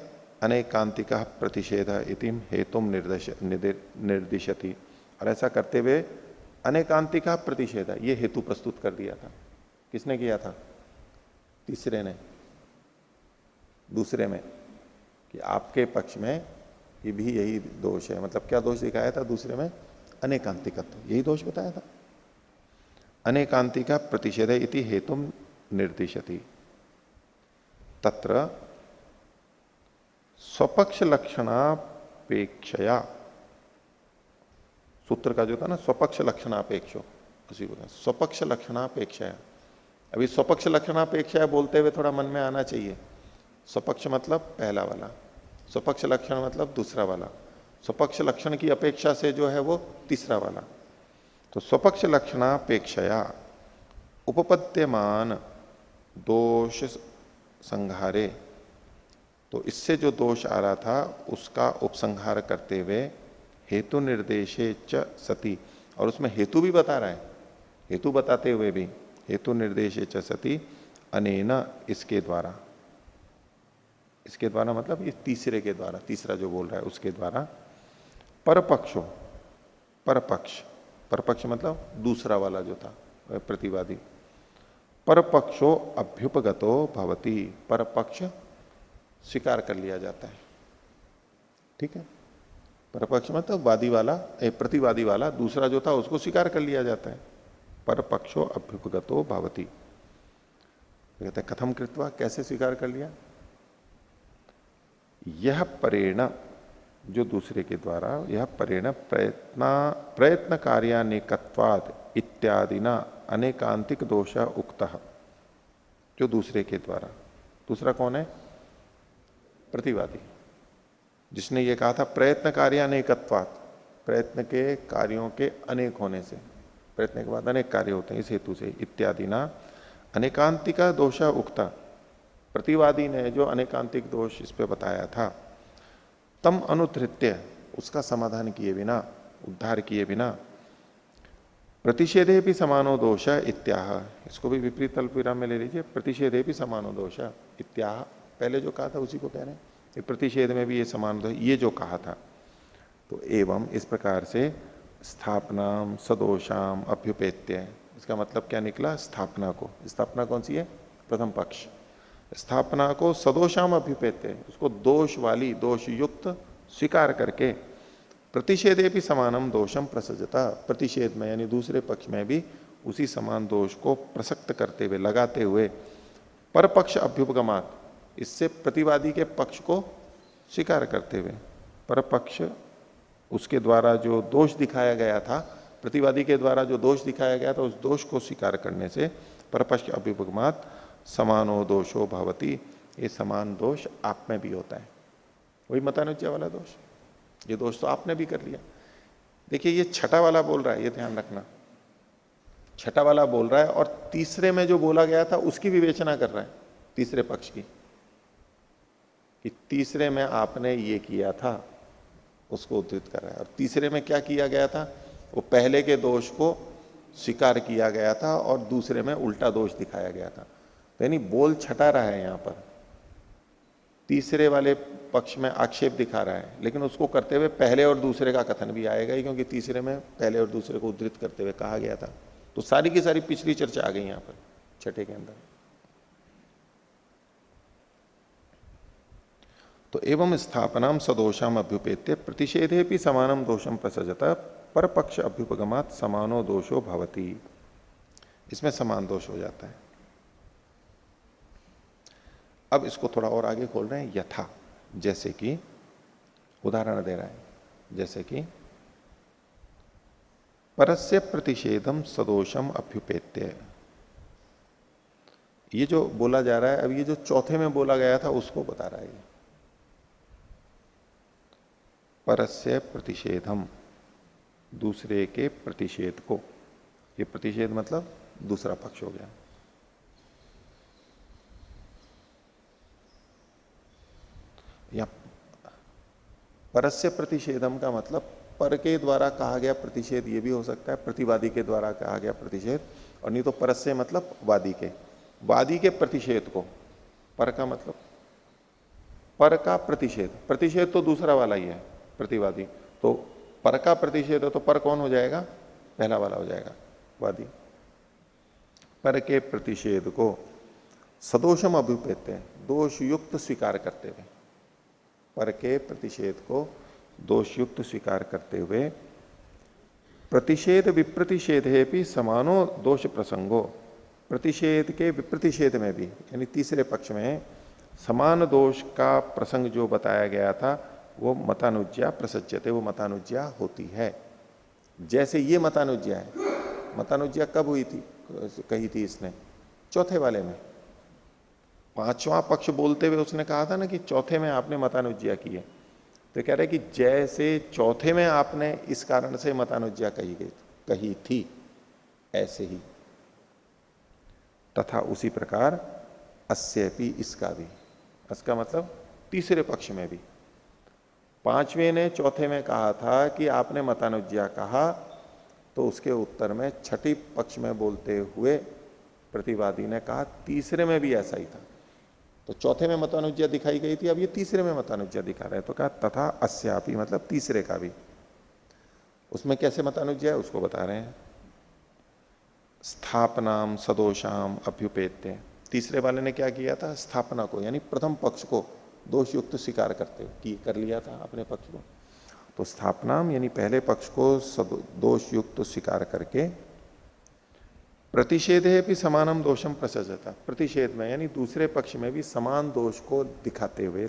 अनेकांतिक प्रतिषेध इतिम हेतुम निर्दिशति, और ऐसा करते हुए अनेकांतिक प्रतिषेध, ये हेतु प्रस्तुत कर दिया था। किसने किया था, तीसरे ने, दूसरे में, कि आपके पक्ष में ये भी यही दोष है। मतलब क्या दोष दिखाया था दूसरे में, अनेकांतिकत्व, यही दोष बताया था। अनेकांतिका प्रतिषेध इति हेतुम निर्दिशति, तत्र स्वपक्ष लक्षणापेक्षया, सूत्र का जो था ना स्वपक्ष लक्षणापेक्षो, उसी को स्वपक्ष लक्षणापेक्षया। अभी स्वपक्ष लक्षणापेक्षया बोलते हुए थोड़ा मन में आना चाहिए, स्वपक्ष मतलब पहला वाला, स्वपक्ष लक्षण मतलब दूसरा वाला, स्वपक्ष लक्षण की अपेक्षा से जो है वो तीसरा वाला। तो स्वपक्ष लक्षणापेक्षया उपपद्यमान दोष संहारे, तो इससे जो दोष आ रहा था उसका उपसंहार करते हुए हेतु निर्देशे च सति, और उसमें हेतु भी बता रहा है, हेतु बताते हुए भी हेतु निर्देशे च सति अनेन, इसके द्वारा, इसके द्वारा मतलब ये तीसरे के द्वारा, तीसरा जो बोल रहा है उसके द्वारा, परपक्षो, परपक्ष, परपक्ष मतलब दूसरा वाला जो था प्रतिवादी, परपक्षो अभ्युपगतो भवति, परपक्ष स्वीकार कर लिया जाता है। ठीक है, परपक्ष मतलब वादी वाला, प्रतिवादी वाला दूसरा जो था उसको स्वीकार कर लिया जाता है। परपक्षो अभ्युपगतो भवति, कहते हैं कथम कृत्वा, कैसे स्वीकार कर लिया, यह परेण, जो दूसरे के द्वारा, यह परेण प्रयत्न कार्यानेकत्वाद इत्यादि न अनेकांतिक दोष उक्तः, जो दूसरे के द्वारा, दूसरा कौन है, प्रतिवादी, जिसने ये कहा था प्रयत्न कार्यानेकत्वाद, प्रयत्न के कार्यों के अनेक होने से, प्रयत्न के बाद अनेक कार्य होते हैं इस हेतु से, इत्यादि ना अनेकांतिका दोष उक्ता, प्रतिवादी ने जो अनेकांतिक दोष इस पे बताया था, तम अनुधृत्य, उसका समाधान किए बिना, उद्धार किए बिना, प्रतिषेधे भी समानो दोष इत्याह, इसको भी विपरीत अल्पविराम में ले लीजिए, प्रतिषेधे भी समानो दोष इत्याह, पहले जो कहा था उसी को कह रहे हैं, प्रतिषेध में भी ये समान दोष, ये जो कहा था, तो एवं इस प्रकार से स्थापनाम सदोषाम अभ्युपेत्य, इसका मतलब क्या निकला, स्थापना को, स्थापना कौन सी है, प्रथम पक्ष, स्थापना को सदोषाम अभ्युपेत्य, उसको दोष वाली, दोष युक्त स्वीकार करके, प्रतिषेधे भी समानम दोषम प्रसजता, प्रतिषेध में यानी दूसरे पक्ष में भी उसी समान दोष को प्रसक्त करते हुए, लगाते हुए, परपक्ष अभ्युपगमात, इससे प्रतिवादी के पक्ष को स्वीकार करते हुए, परपक्ष उसके द्वारा जो दोष दिखाया गया था, प्रतिवादी के द्वारा जो दोष दिखाया गया था, उस दोष को स्वीकार करने से परपक्ष अभ्युपगमात समानो दोषो भवति, ये समान दोष आप में भी होता है, वही मतानुज्ञा वाला दोष, ये दोष तो आपने भी कर लिया। देखिए ये छठा वाला बोल रहा है, ये ध्यान रखना, छठा वाला बोल रहा है और तीसरे में जो बोला गया था उसकी विवेचना कर रहा है, तीसरे पक्ष की, कि तीसरे में आपने ये किया था, उसको उद्धृत कर रहा है, और तीसरे में क्या किया गया था, वो पहले के दोष को स्वीकार किया गया था और दूसरे में उल्टा दोष दिखाया गया था, यानी बोल छटा रहा है यहां पर, तीसरे वाले पक्ष में आक्षेप दिखा रहा है, लेकिन उसको करते हुए पहले और दूसरे का कथन भी आएगा ही, क्योंकि तीसरे में पहले और दूसरे को उद्धृत करते हुए कहा गया था, तो सारी की सारी पिछली चर्चा आ गई यहां पर छठे के अंदर। तो एवं स्थापनाम सदोषाम अभ्युपेत्य प्रतिषेधे भी समानम दोषम प्रसजता परपक्ष अभ्युपगमात समानो दोषो भवति, इसमें समान दोष हो जाता है। अब इसको थोड़ा और आगे खोल रहे हैं, यथा, जैसे कि उदाहरण दे रहा है, जैसे कि परस्य प्रतिषेधम सदोषम अभ्युपेत्य, ये जो बोला जा रहा है, अब ये जो चौथे में बोला गया था उसको बता रहा है, परस्य प्रतिषेधम, दूसरे के प्रतिषेध को, ये प्रतिषेध मतलब दूसरा पक्ष हो गया, या परस्य प्रतिषेधम का मतलब पर के द्वारा कहा गया प्रतिषेध, ये भी हो सकता है प्रतिवादी के द्वारा कहा गया प्रतिषेध, और नहीं तो परस्य मतलब वादी के, वादी के प्रतिषेध को, पर का मतलब पर का प्रतिषेध, प्रतिषेध तो दूसरा वाला ही है प्रतिवादी, तो पर का प्रतिषेध है तो पर कौन हो जाएगा, पहला वाला हो जाएगा वादी, पर के प्रतिषेध को सदोषम अभ्युपेत्य, दोष युक्त स्वीकार करते हुए, पर के प्रतिषेध को दोषयुक्त स्वीकार करते हुए, प्रतिषेध विप्रतिषेधे भी समानो दोष प्रसंगो, प्रतिषेध के विप्रतिषेध में भी यानी तीसरे पक्ष में समान दोष का प्रसंग जो बताया गया था वो मतानुज्ञा प्रसज्यते, वो मतानुज्ञा होती है। जैसे ये मतानुज्ञा है, मतानुज्ञा कब हुई थी, कही थी इसने, चौथे वाले में, पांचवा पक्ष बोलते हुए उसने कहा था ना कि चौथे में आपने मतानुज्ञा की है, तो कह रहे कि जैसे चौथे में आपने इस कारण से मतानुज्ञा कही थी, ऐसे ही तथा उसी प्रकार अस्यपि, इसका भी, इसका मतलब तीसरे पक्ष में भी। पांचवें ने चौथे में कहा था कि आपने मतानुज्ञा कहा, तो उसके उत्तर में छठी पक्ष में बोलते हुए प्रतिवादी ने कहा तीसरे में भी ऐसा ही था। तो चौथे में मतानुज्ञा दिखाई गई थी, अब ये तीसरे में मतानुज्ञा दिखा रहे हैं, तो कहा तथा अस्यापि मतलब तीसरे का भी। उसमें कैसे मतानुज्ञा है उसको बता रहे हैं। स्थापनाम सदोषाम अभ्युपेत्य, तीसरे वाले ने क्या किया था, स्थापना को यानी प्रथम पक्ष को दोष युक्त स्वीकार करते हुए कर लिया था अपने पक्ष को। तो स्थापनाम यानी पहले पक्ष को दोष युक्त स्वीकार करके, प्रतिषेधे भी समानम दोषम प्रसजता, प्रतिषेध में यानी दूसरे पक्ष में भी समान दोष को दिखाते हुए,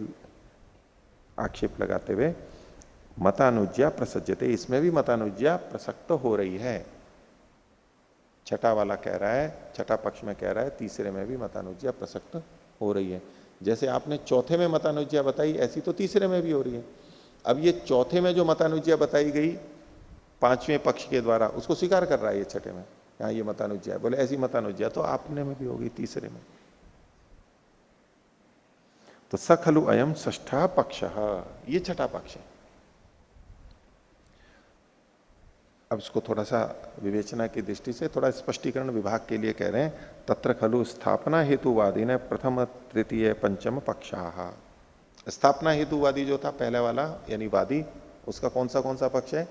आक्षेप लगाते हुए मतानुज्ञा प्रसज्यते, इसमें भी मतानुज्ञा प्रसक्त हो रही है। छठा वाला कह रहा है, छठा पक्ष में कह रहा है तीसरे में भी मतानुज्ञा प्रसक्त हो रही है। जैसे आपने चौथे में मतानुज्ञा बताई, ऐसी तो तीसरे में भी हो रही है। अब ये चौथे में जो मतानुज्ञा बताई गई पांचवें पक्ष के द्वारा, उसको स्वीकार कर रहा है ये छठे में, हाँ ये मतानुज्ञा है, बोले ऐसी मतानुज्ञा तो आपने में भी होगी तीसरे में। तो स खलु अयम षष्ठा पक्ष, ये छठा पक्ष है। अब इसको थोड़ा सा विवेचना की दृष्टि से थोड़ा स्पष्टीकरण विभाग के लिए कह रहे हैं, तत्र खलु स्थापना हेतुवादी ने प्रथम तृतीय पंचम पक्षा। स्थापना हेतुवादी जो था पहला वाला यानी वादी, उसका कौन सा पक्ष है,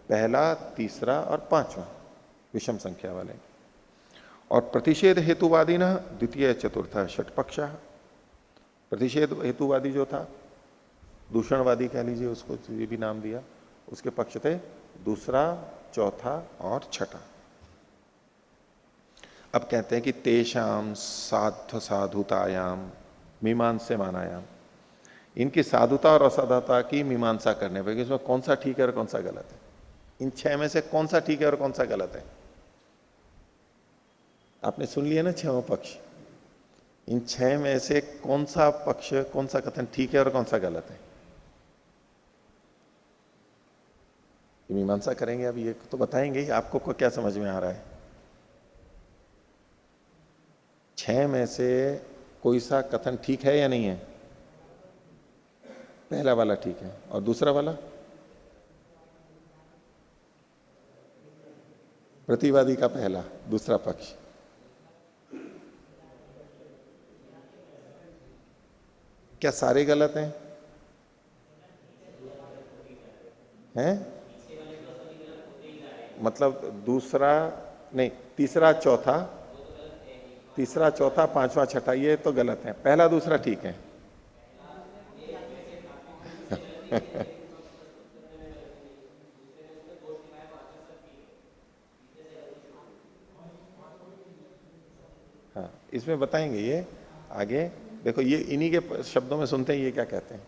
पहला, तीसरा और पांचवा, विषम संख्या वाले। और प्रतिषेध हेतुवादी न द्वितीय चतुर्थ षट पक्ष। प्रतिषेध हेतुवादी जो था, दूषणवादी कह लीजिए उसको, ये भी नाम दिया, उसके पक्ष थे दूसरा, चौथा और छठा। अब कहते हैं कि तेषाम साध्व साधुतायाम मीमांसे मानायाम, इनकी साधुता और असाधुता की मीमांसा करने पर इसमें कौन सा ठीक है और कौन सा गलत है, इन छह में से कौन सा ठीक है और कौन सा गलत है। आपने सुन लिया ना छहों पक्ष, इन छह में से कौन सा पक्ष, कौन सा कथन ठीक है और कौन सा गलत है, ये मीमांसा करेंगे। अब ये तो बताएंगे आपको को क्या समझ में आ रहा है। छह में से कोई सा कथन ठीक है या नहीं है, पहला वाला ठीक है, और दूसरा वाला प्रतिवादी का पहला, दूसरा पक्ष, क्या सारे गलत हैं? हैं? मतलब दूसरा नहीं, तीसरा चौथा, तीसरा चौथा पांचवा छठा ये तो गलत है, पहला दूसरा ठीक है। हाँ, इसमें बताएंगे ये आगे। देखो ये इन्हीं के शब्दों में सुनते हैं ये क्या कहते हैं।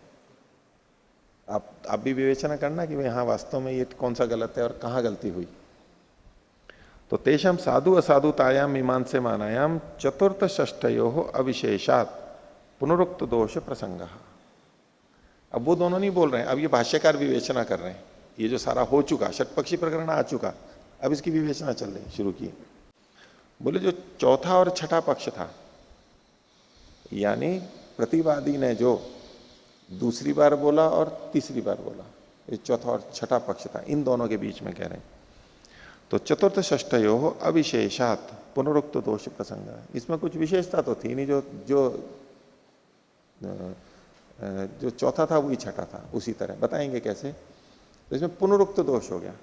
आप भी विवेचना करना कि भाई हाँ वास्तव में ये कौन सा गलत है और कहाँ गलती हुई। तो तेषम साधु असाधुतायाम मीमांसे मानायाम चतुर्थ षष्ठयो अविशेषात पुनरुक्त दोष प्रसंग। अब वो दोनों नहीं बोल रहे हैं, अब ये भाष्यकार विवेचना कर रहे हैं। ये जो सारा हो चुका, षटपक्षी प्रकरण आ चुका, अब इसकी विवेचना चल रही, शुरू की। बोले जो चौथा और छठा पक्ष था, यानी प्रतिवादी ने जो दूसरी बार बोला और तीसरी बार बोला, ये चौथा और छठा पक्ष था, इन दोनों के बीच में कह रहे हैं। तो चतुर्थ षष्ठयो अविशेषात पुनरुक्त दोष प्रसंग, इसमें कुछ विशेषता तो थी नहीं, जो चौथा था वही छठा था, उसी तरह बताएंगे कैसे। तो इसमें पुनरुक्त दोष हो गया।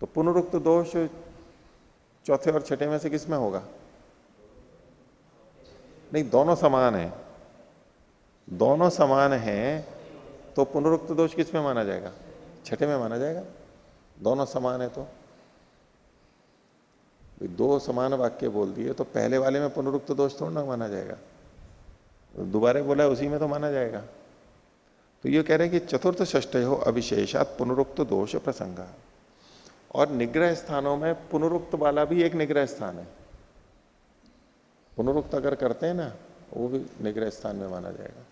तो पुनरुक्त दोष चौथे और छठे में से किस में होगा? नहीं, दोनों समान है, दोनों समान हैं, तो पुनरुक्त दोष किस में माना जाएगा? छठे में माना जाएगा। दोनों समान है तो दो समान वाक्य बोल दिए तो पहले वाले में पुनरुक्त दोष थोड़ा ना माना जाएगा, दोबारा बोला उसी में तो माना जाएगा। तो ये कह रहे हैं कि चतुर्थ षष्ठयो अविशेषात पुनरुक्त दोष प्रसंग। और निग्रह स्थानों में पुनरुक्त वाला भी एक निग्रह स्थान है। पुनरुक्त अगर करते हैं ना, वो भी निग्रह स्थान में माना जाएगा।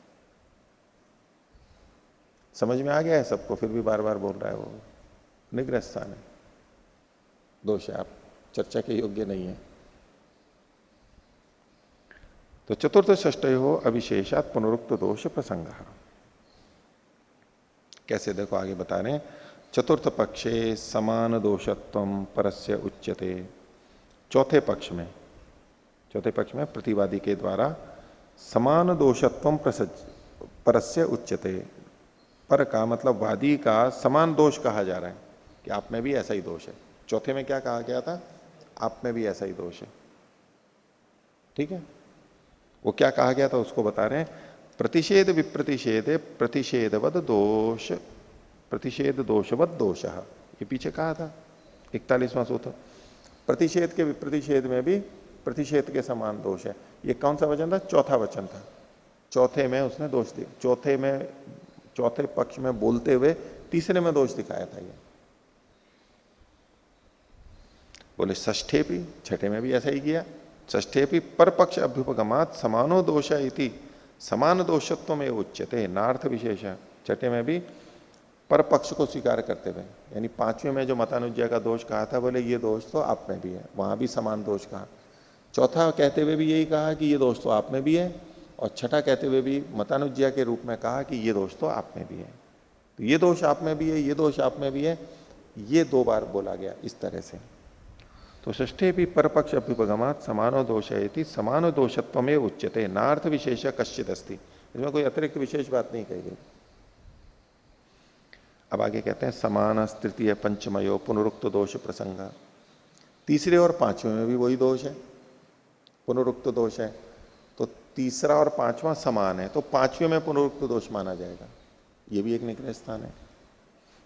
समझ में आ गया है सबको? फिर भी बार बार बोल रहा है, वो निग्रह स्थान है, दोष है, आप चर्चा के योग्य नहीं है। तो चतुर्थ षष्ठयो अविशेषात पुनरुक्त दोष प्रसंग। कैसे, देखो आगे बता रहे हैं, चतुर्थ पक्षे समान दोषत्वम परस्य उच्यते। चौथे पक्ष में प्रतिवादी के द्वारा समान दोषत्वम परस्य उच्यते। पर का मतलब वादी का समान दोष कहा जा रहा है कि आप में भी ऐसा ही दोष है। चौथे में क्या कहा गया था? आप में भी ऐसा ही दोष है। ठीक है, वो क्या कहा गया था उसको बता रहे हैं। प्रतिषेध विप्रतिषेध प्रतिषेधवद दोष, प्रतिषेध दोषवद दोष, ये पीछे कहा था 41वां सूत्र। प्रतिषेध के विप्रतिषेध में भी प्रतिषेध के समान दोष है। ये कौन सा वचन था? चौथा वचन था। चौथे में उसने दोष दिया, चौथे पक्ष में बोलते हुए तीसरे में दोष दिखाया था। ये बोले षष्ठे भी, छठे में भी ऐसा ही किया। षष्ठे भी पर पक्ष अभ्युपगमात समानो दोष इति समान दोषत्व में उच्यते नार्थ विशेष। छठे में भी पर पक्ष को स्वीकार करते हुए, यानी पांचवें में जो मतानुज्ञा का दोष कहा था, बोले ये दोष तो आप में भी है, वहां भी समान दोष कहा। चौथा कहते हुए भी यही कहा कि ये दोष तो आप में भी है, और छठा कहते हुए भी मतानुज्ञा के रूप में कहा कि ये दोष तो आप में भी है। तो ये दोष आप में भी है, ये दोष आप में भी है, ये दो बार बोला गया इस तरह से। तो षष्ठे भी परपक्ष अभ्युपगमात समानो दोषयति समानो दोषत्व में उच्यते नार्थ विशेष कश्चित अस्ति। इसमें कोई अतिरिक्त विशेष बात नहीं कही गई। अब आगे कहते हैं समान तृतीय पंचमयो पुनरुक्त दोष प्रसंग। तीसरे और पांचवें में भी वही दोष है, पुनरुक्त दोष है। तो तीसरा और पांचवा समान है, तो पांचवें में पुनरुक्त दोष माना जाएगा। ये भी एक निग्रह स्थान है।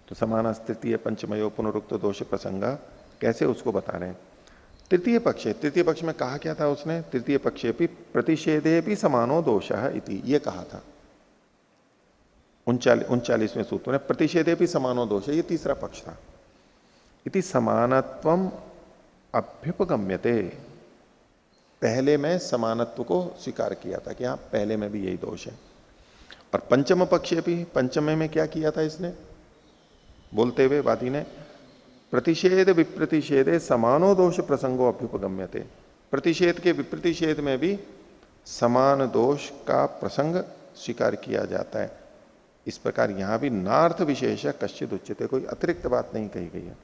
तो समान तृतीय पंचमयो पुनरुक्त दोष प्रसंग, कैसे उसको बता रहे हैं। तृतीय पक्ष में कहा क्या था उसने? तृतीय पक्षे भी प्रतिषेधे भी समानो दोष इति, ये कहा था 39वें सूत्र में। प्रतिषेधे भी समानो दोष, ये तीसरा पक्ष था। इति समानत्वम अभ्युपगम्यते, पहले में समानत्व को स्वीकार किया था कि हाँ पहले में भी यही दोष है। और पंचम पक्षे भी, पंचमे में क्या किया था इसने बोलते हुए वादी ने? प्रतिषेध विप्रतिषेधे समानो दोष प्रसंगो अभ्युपगम्यते, प्रतिषेध के विप्रतिषेध में भी समान दोष का प्रसंग स्वीकार किया जाता है। इस प्रकार यहां भी नार्थ विशेष कश्चित उच्यते, कोई अतिरिक्त बात नहीं कही गई है।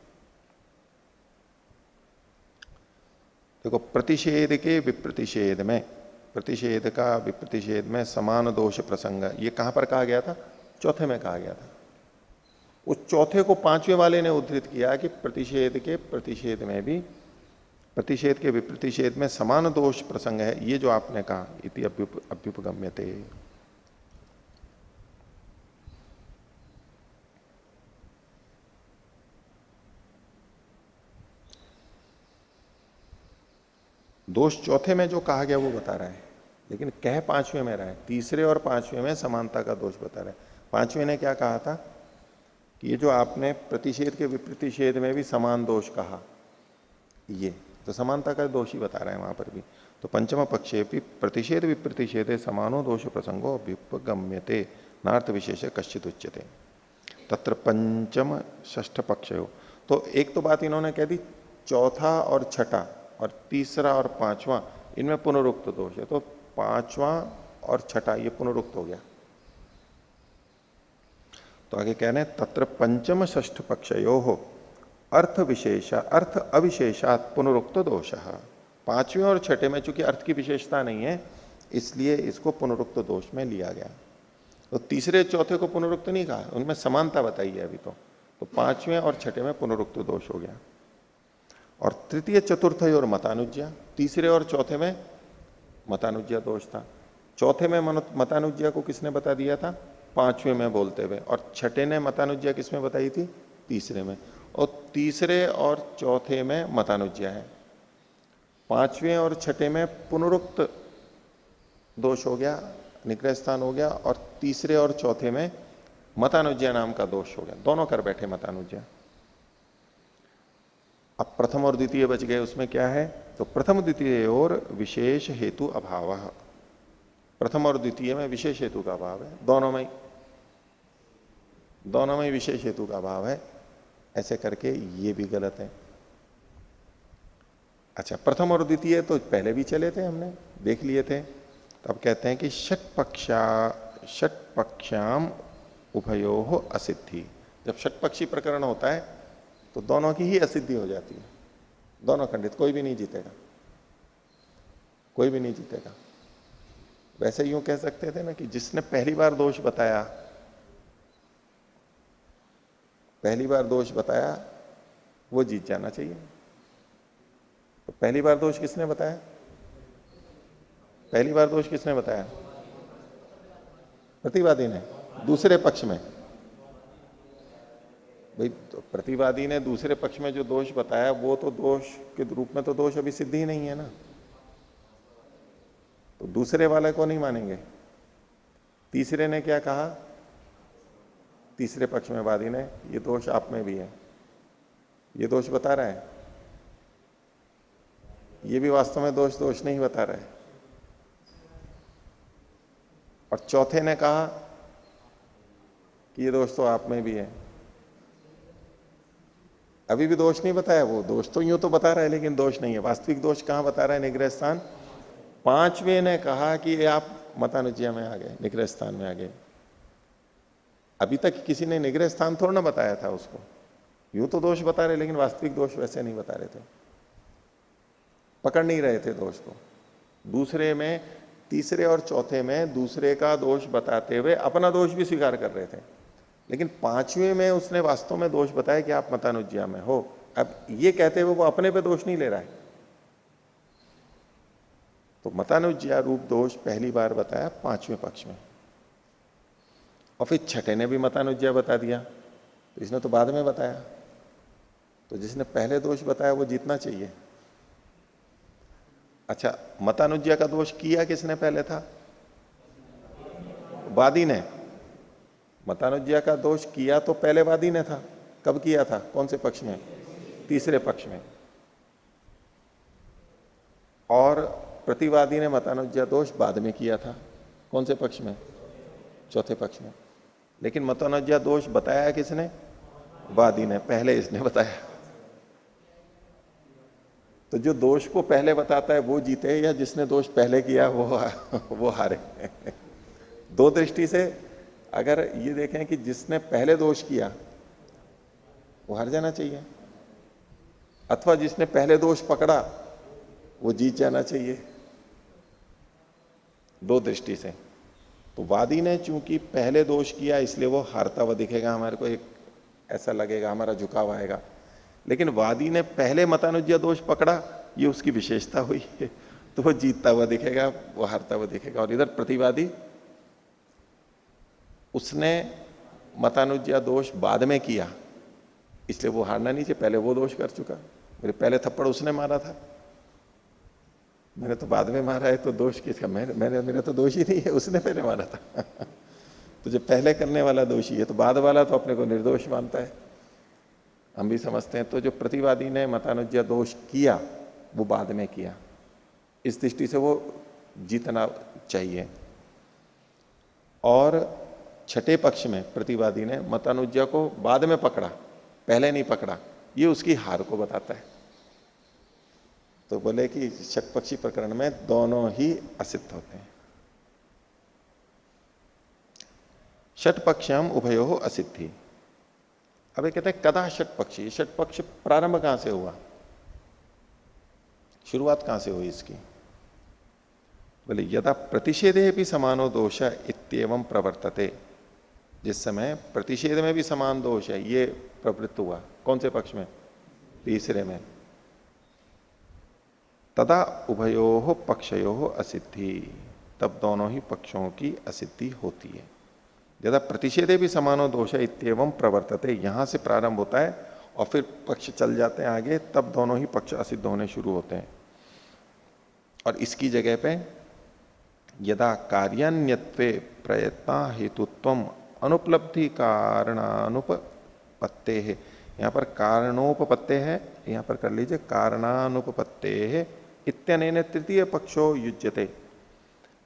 देखो प्रतिषेध के विप्रतिषेध में, प्रतिषेध का विप्रतिषेध में समान दोष प्रसंग, ये कहां पर कहा गया था? चौथे में कहा गया था। उस चौथे को पांचवें वाले ने उद्धृत किया कि प्रतिषेध के प्रतिषेध में भी, प्रतिषेध के विप्रतिषेध में समान दोष प्रसंग है, ये जो आपने कहा इति अभ्युपगम्यते। दोष चौथे में जो कहा गया वो बता रहा है, लेकिन कह पांचवें में रहा है। तीसरे और पांचवें में समानता का दोष बता रहा है। पांचवें ने क्या कहा था कि ये जो आपने प्रतिषेध के विप्रतिषेध में भी समान दोष कहा, ये तो समानता का दोष ही बता रहा है वहां पर भी। तो पंचम पक्षे भी प्रतिषेध विप्रतिषेधे समानो दोष प्रसंगो अभ्युपगम्यते नार्थ विशेष कश्चित उच्यते तत्र पंचम षष्ठ पक्षयो। तो एक तो बात इन्होंने कह दी, चौथा और छठा और तीसरा और पांचवा इनमें पुनरुक्त दोष है, तो पांचवा और छठा ये पुनरुक्त हो गया। तो आगे कह रहे हैं तत्र पंचम षष्ठ पक्षयो हो अर्थ विशेषा अर्थ अविशेषात पुनरुक्त दोष। पांचवें और छठे में चूंकि अर्थ की विशेषता नहीं है, इसलिए इसको पुनरुक्त दोष में लिया गया। तो तीसरे चौथे को पुनरुक्त नहीं कहा, उनमें समानता बताई है अभी। तो पांचवें और छठे में पुनरुक्त दोष हो गया। और तृतीय चतुर्थ और मतानुज्ञा, तीसरे और चौथे में मतानुज्ञा दोष था। चौथे में मतानुज्ञा को किसने बता दिया था? पांचवें में बोलते हुए। और छठे ने मतानुज्ञा किसमें बताई थी? तीसरे में। और तीसरे और चौथे में मतानुज्ञा है, पांचवें और छठे में पुनरुक्त दोष हो गया, निग्रह स्थान हो गया, और तीसरे और चौथे में मतानुज्ञा नाम का दोष हो गया। दोनों कर बैठे मतानुज्ञा। अब प्रथम और द्वितीय बच गए, उसमें क्या है? तो प्रथम द्वितीय और विशेष हेतु अभाव, प्रथम और द्वितीय में विशेष हेतु का अभाव है, दोनों में विशेष हेतु का अभाव है। ऐसे करके ये भी गलत है। अच्छा, प्रथम और द्वितीय तो पहले भी चले थे, हमने देख लिए थे। तो अब कहते हैं कि षट पक्षाम उभयोः असिद्धि। जब षटपक्षी प्रकरण होता है तो दोनों की ही असिद्धि हो जाती है, दोनों खंडित, कोई भी नहीं जीतेगा, कोई भी नहीं जीतेगा। वैसे यूं कह सकते थे ना कि जिसने पहली बार दोष बताया, पहली बार दोष बताया वो जीत जाना चाहिए। तो पहली बार दोष किसने बताया? पहली बार दोष किसने बताया? प्रतिवादी ने दूसरे पक्ष में। भाई तो प्रतिवादी ने दूसरे पक्ष में जो दोष बताया वो तो दोष के रूप में तो दोष अभी सिद्ध ही नहीं है ना, तो दूसरे वाले को नहीं मानेंगे। तीसरे ने क्या कहा? तीसरे पक्ष में वादी ने, ये दोष आप में भी है, ये दोष बता रहा है, ये भी वास्तव में दोष नहीं बता रहा है। और चौथे ने कहा कि ये दोष तो आप में भी है, अभी भी दोष नहीं बताया। वो दोष तो यूं तो बता रहा है लेकिन दोष नहीं है। वास्तविक दोष कहां बता रहा है? निग्रह स्थान। पांचवें ने कहा कि ये आप मतानुज्ञा में आ गए, निग्रह स्थान में आ गए। अभी तक किसी ने निग्रह स्थान थोड़ा ना बताया था उसको, यूं तो दोष बता रहे लेकिन वास्तविक दोष वैसे नहीं बता रहे थे, पकड़ नहीं रहे थे दोष को। दूसरे में, तीसरे और चौथे में दूसरे का दोष बताते हुए अपना दोष भी स्वीकार कर रहे थे, लेकिन पांचवें में उसने वास्तव में दोष बताया कि आप मतानुज्ञा में हो। अब ये कहते हुए वो अपने पे दोष नहीं ले रहा है। तो मतानुज्ञा रूप दोष पहली बार बताया पांचवें पक्ष में, और फिर छठे ने भी मतानुज्ञा बता दिया, तो इसने तो बाद में बताया। तो जिसने पहले दोष बताया वो जीतना चाहिए। अच्छा, मतानुज्ञा का दोष किया किसने पहले था? वादी ने। मतानुज्ञा का दोष किया तो पहले वादी ने था। कब किया था? कौन से पक्ष में? तीसरे पक्ष में। और प्रतिवादी ने मतानुज्ञा दोष बाद में किया था। कौन से पक्ष में? चौथे पक्ष में। लेकिन मतानुज्ञा दोष बताया किसने? वादी ने, पहले इसने बताया। तो जो दोष को पहले बताता है वो जीते, या जिसने दोष पहले किया वो हारे। दो दृष्टि से अगर ये देखें कि जिसने पहले दोष किया वो हार जाना चाहिए, अथवा जिसने पहले दोष पकड़ा वो जीत जाना चाहिए, दो दृष्टि से। तो वादी ने चूंकि पहले दोष किया इसलिए वो हारता हुआ दिखेगा, हमारे को एक ऐसा लगेगा, हमारा झुकाव आएगा। लेकिन वादी ने पहले मतानुज्ञा दोष पकड़ा, ये उसकी विशेषता हुई है, तो वो जीतता हुआ दिखेगा, वो हारता हुआ दिखेगा। और इधर प्रतिवादी, उसने मतानुज्ञा दोष बाद में किया इसलिए वो हारना नहीं चाहिए, पहले वो दोष कर चुका। मेरे पहले थप्पड़ उसने मारा था, मैंने तो बाद में मारा है, तो दोष किसका? मेरा तो दोष ही नहीं है, उसने पहले मारा था। तो जो पहले करने वाला दोषी है, तो बाद वाला तो अपने को निर्दोष मानता है, हम भी समझते हैं। तो जो प्रतिवादी ने मतानुज्ञा दोष किया वो बाद में किया, इस दृष्टि से वो जीतना चाहिए। और छठे पक्ष में प्रतिवादी ने मतानुज्ञा को बाद में पकड़ा, पहले नहीं पकड़ा, ये उसकी हार को बताता है। तो बोले कि षटपक्षी प्रकरण में दोनों ही असिद्ध होते हैं। षटपक्षम उभयोः असिद्धि। अब ये कहते हैं कदा षटपक्षी। षटपक्ष प्रारंभ कहां से हुआ, शुरुआत कहां से हुई इसकी? बोले यदा प्रतिषेधे भी समानो दोष इत्येवं प्रवर्तते। जिस समय प्रतिषेध में भी समान दोष है ये प्रवृत्त हुआ, कौन से पक्ष में? तीसरे में। तदा उभयोः पक्षयोः असिद्धि, तब दोनों ही पक्षों की असिद्धि होती है। यदा प्रतिषेधे भी समानो दोष इत्येवं प्रवर्तते, यहां से प्रारंभ होता है और फिर पक्ष चल जाते हैं आगे, तब दोनों ही पक्ष असिद्ध होने शुरू होते हैं। और इसकी जगह पे यदा कार्यान्यत्वे प्रयत्न हेतुत्वम अनुपलब्धि कारणानुपपत्ते है, यहां पर कारणोपपत्ते है, यहां पर कर लीजिए कारणानुपपत्ते है इत्यनेन तृतीय पक्षो युज्यते।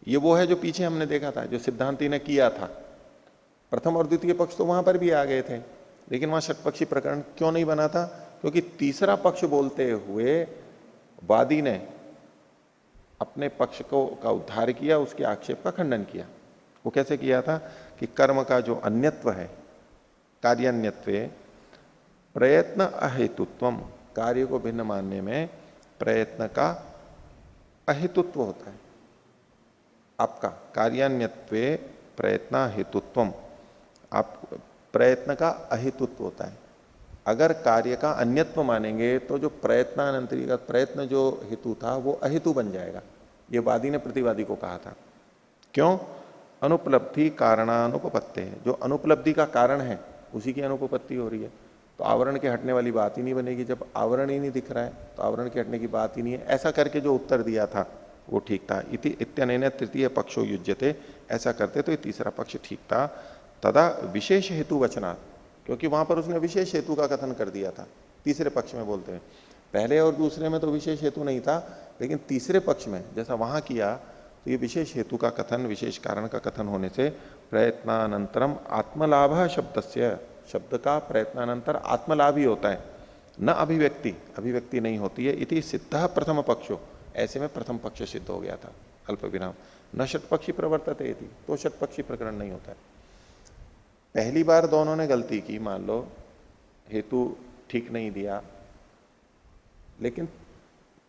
ये वो है जो पीछे हमने देखा था, जो सिद्धांति ने किया था। प्रथम और द्वितीय पक्ष तो वहां पर भी आ गए थे, लेकिन वहां षटपक्षी प्रकरण क्यों नहीं बना था? क्योंकि तीसरा पक्ष बोलते हुए वादी ने अपने पक्ष को का उद्धार किया, उसके आक्षेप का खंडन किया। वो कैसे किया था कि कर्म का जो अन्यत्व है, कार्यान्यत्वे प्रयत्न अहेतुत्वम, कार्य को भिन्न मानने में प्रयत्न का अहेतुत्व होता है। आपका कार्यान्यत्वे प्रयत्न हेतुत्वम, आप प्रयत्न का अहेतुत्व होता है। अगर कार्य का अन्यत्व मानेंगे तो जो प्रयत्नानंतरी का प्रयत्न जो हेतु था वो अहेतु बन जाएगा। ये वादी ने प्रतिवादी को कहा था। क्यों? अनुपलब्धि कारणानुपपत्ति है, जो अनुपलब्धि का कारण है उसी की अनुपपत्ति हो रही है। तो आवरण के हटने वाली बात ही नहीं बनेगी। जब आवरण ही नहीं दिख रहा है तो आवरण के हटने की बात ही नहीं है। ऐसा करके जो उत्तर दिया था वो ठीक था। इति इत्यनेन तृतीय पक्षो युज्यते, ऐसा करते तो ये तीसरा पक्ष ठीक था। तदा विशेष हेतु वचनात्, क्योंकि वहां पर उसने विशेष हेतु का कथन कर दिया था तीसरे पक्ष में बोलते हैं। पहले और दूसरे में तो विशेष हेतु नहीं था, लेकिन तीसरे पक्ष में जैसा वहां किया तो ये विशेष हेतु का कथन, विशेष कारण का कथन होने से प्रयत्नानंतरम आत्मलाभ शब्दस्य, शब्द का प्रयत्नानंतर आत्मलाभ ही होता है, न अभिव्यक्ति, अभिव्यक्ति नहीं होती है। इति सिद्ध प्रथम पक्षो, ऐसे में प्रथम पक्ष सिद्ध हो गया था। अल्प विराम न षटपक्षी प्रवर्तते इति, तो षटपक्षी प्रकरण नहीं होता है। पहली बार दोनों ने गलती की, मान लो हेतु ठीक नहीं दिया, लेकिन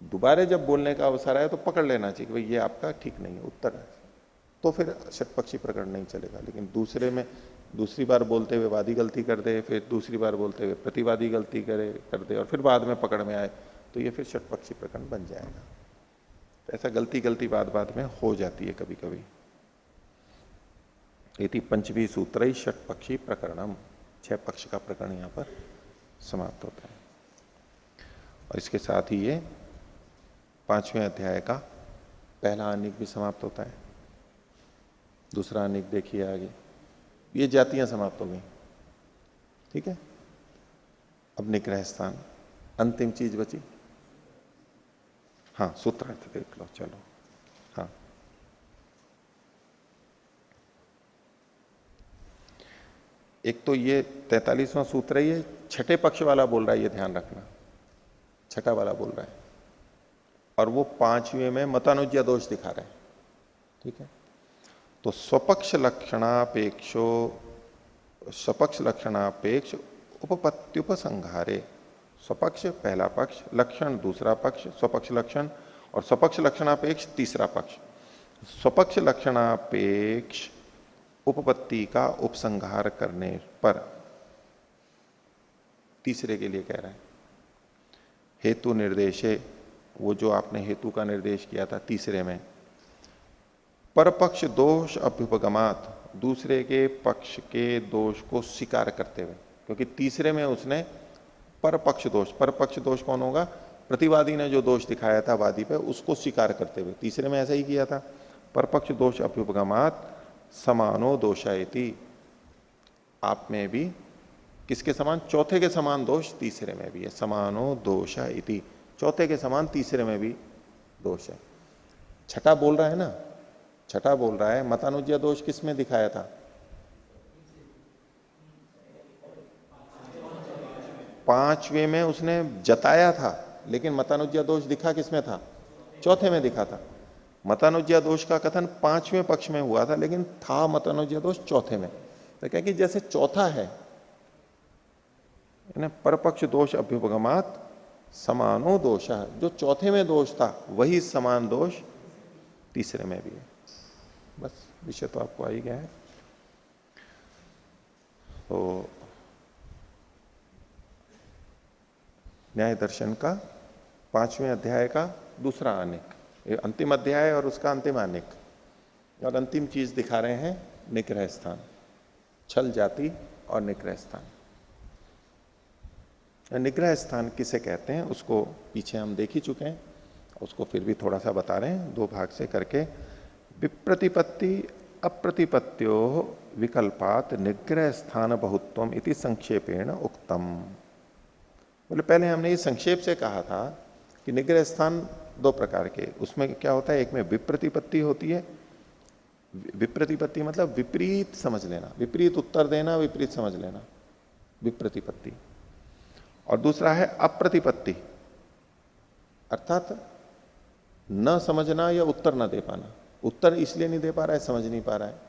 दोबारा जब बोलने का अवसर आया तो पकड़ लेना चाहिए कि भाई ये आपका ठीक नहीं है उत्तर है, तो फिर षटपक्षी प्रकरण नहीं चलेगा। लेकिन दूसरे में दूसरी बार बोलते हुए वादी गलती कर दे, फिर दूसरी बार बोलते हुए प्रतिवादी गलती कर दे और फिर बाद में पकड़ में आए, तो ये फिर षटपक्षी प्रकरण बन जाएगा। तो ऐसा गलती बाद में हो जाती है कभी कभी। इति पंचवी सूत्र षटपक्षी प्रकरणम, 6 पक्ष का प्रकरण यहां पर समाप्त होता है। और इसके साथ ही ये 5वें अध्याय का पहला अनिक भी समाप्त होता है। दूसरा अनिक देखिए आगे, ये जातियां समाप्त हो गई। ठीक है, अब निग्रह स्थान, अंतिम चीज बची। हाँ, सूत्रार्थ देख लो, चलो। हाँ, एक तो ये 43वां सूत्र है, ये छठे पक्ष वाला बोल रहा है, ये ध्यान रखना, छठा वाला बोल रहा है। और वो 5वें में मतानुज्ञा दोष दिखा रहा है। ठीक है, तो स्वपक्ष लक्षणापेक्षो, स्वपक्ष लक्षणापेक्ष उपपत्त्युपसंहारे, स्वपक्ष पहला पक्ष, लक्षण दूसरा पक्ष, स्वपक्ष लक्षण, और स्वपक्ष लक्षणापेक्ष तीसरा पक्ष। स्वपक्ष लक्षणापेक्ष उपपत्ति का उपसंहार करने पर तीसरे के लिए कह रहा है हेतु निर्देशे, वो जो आपने हेतु का निर्देश किया था तीसरे में, परपक्ष दोष अभ्युपगमात, दूसरे के पक्ष के दोष को स्वीकार करते हुए, क्योंकि तीसरे में उसने परपक्ष दोष, परपक्ष दोष कौन होगा? प्रतिवादी ने जो दोष दिखाया था वादी पे, उसको स्वीकार करते हुए तीसरे में ऐसा ही किया था। परपक्ष दोष अभ्युपगमात समानो दोषायति, आप में भी किसके समान? चौथे के समान दोष तीसरे में भी है। समानो दोषायति, चौथे के समान तीसरे में भी दोष है। छठा बोल रहा है ना, छठा बोल रहा है मतानुज्ञा दोष किसमें दिखाया था? 5वें में उसने जताया था, लेकिन मतानुज्ञा दोष दिखा किसमें था? चौथे में दिखा था। मतानुज्ञा दोष का कथन 5वें पक्ष में हुआ था, लेकिन था मतानुज्ञा दोष चौथे में। तो क्या कि जैसे चौथा है ना, परपक्ष दोष अभ्युपगमात समानो दोष, जो चौथे में दोष था वही समान दोष तीसरे में भी है। बस विषय तो आपको आ ही गया है। तो न्याय दर्शन का 5वें अध्याय का दूसरा आनेक, अंतिम अध्याय और उसका अंतिम आनेक, और अंतिम चीज दिखा रहे हैं निग्रह स्थान, छल जाति और निग्रह स्थान। निग्रह स्थान किसे कहते हैं उसको पीछे हम देख ही चुके हैं, उसको फिर भी थोड़ा सा बता रहे हैं 2 भाग से करके। विप्रतिपत्ति अप्रतिपत्त्यो विकल्पात निग्रह स्थान बहुत्वम इति संक्षेपेण उक्तम। बोले पहले हमने ये संक्षेप से कहा था कि निग्रह स्थान 2 प्रकार के, उसमें क्या होता है, एक में विप्रतिपत्ति होती है, विप्रतिपत्ति मतलब विपरीत समझ लेना, विपरीत उत्तर देना, विपरीत समझ लेना, विप्रतिपत्ति। और दूसरा है अप्रतिपत्ति, अर्थात न समझना या उत्तर न दे पाना। उत्तर इसलिए नहीं दे पा रहा है, समझ नहीं पा रहा है।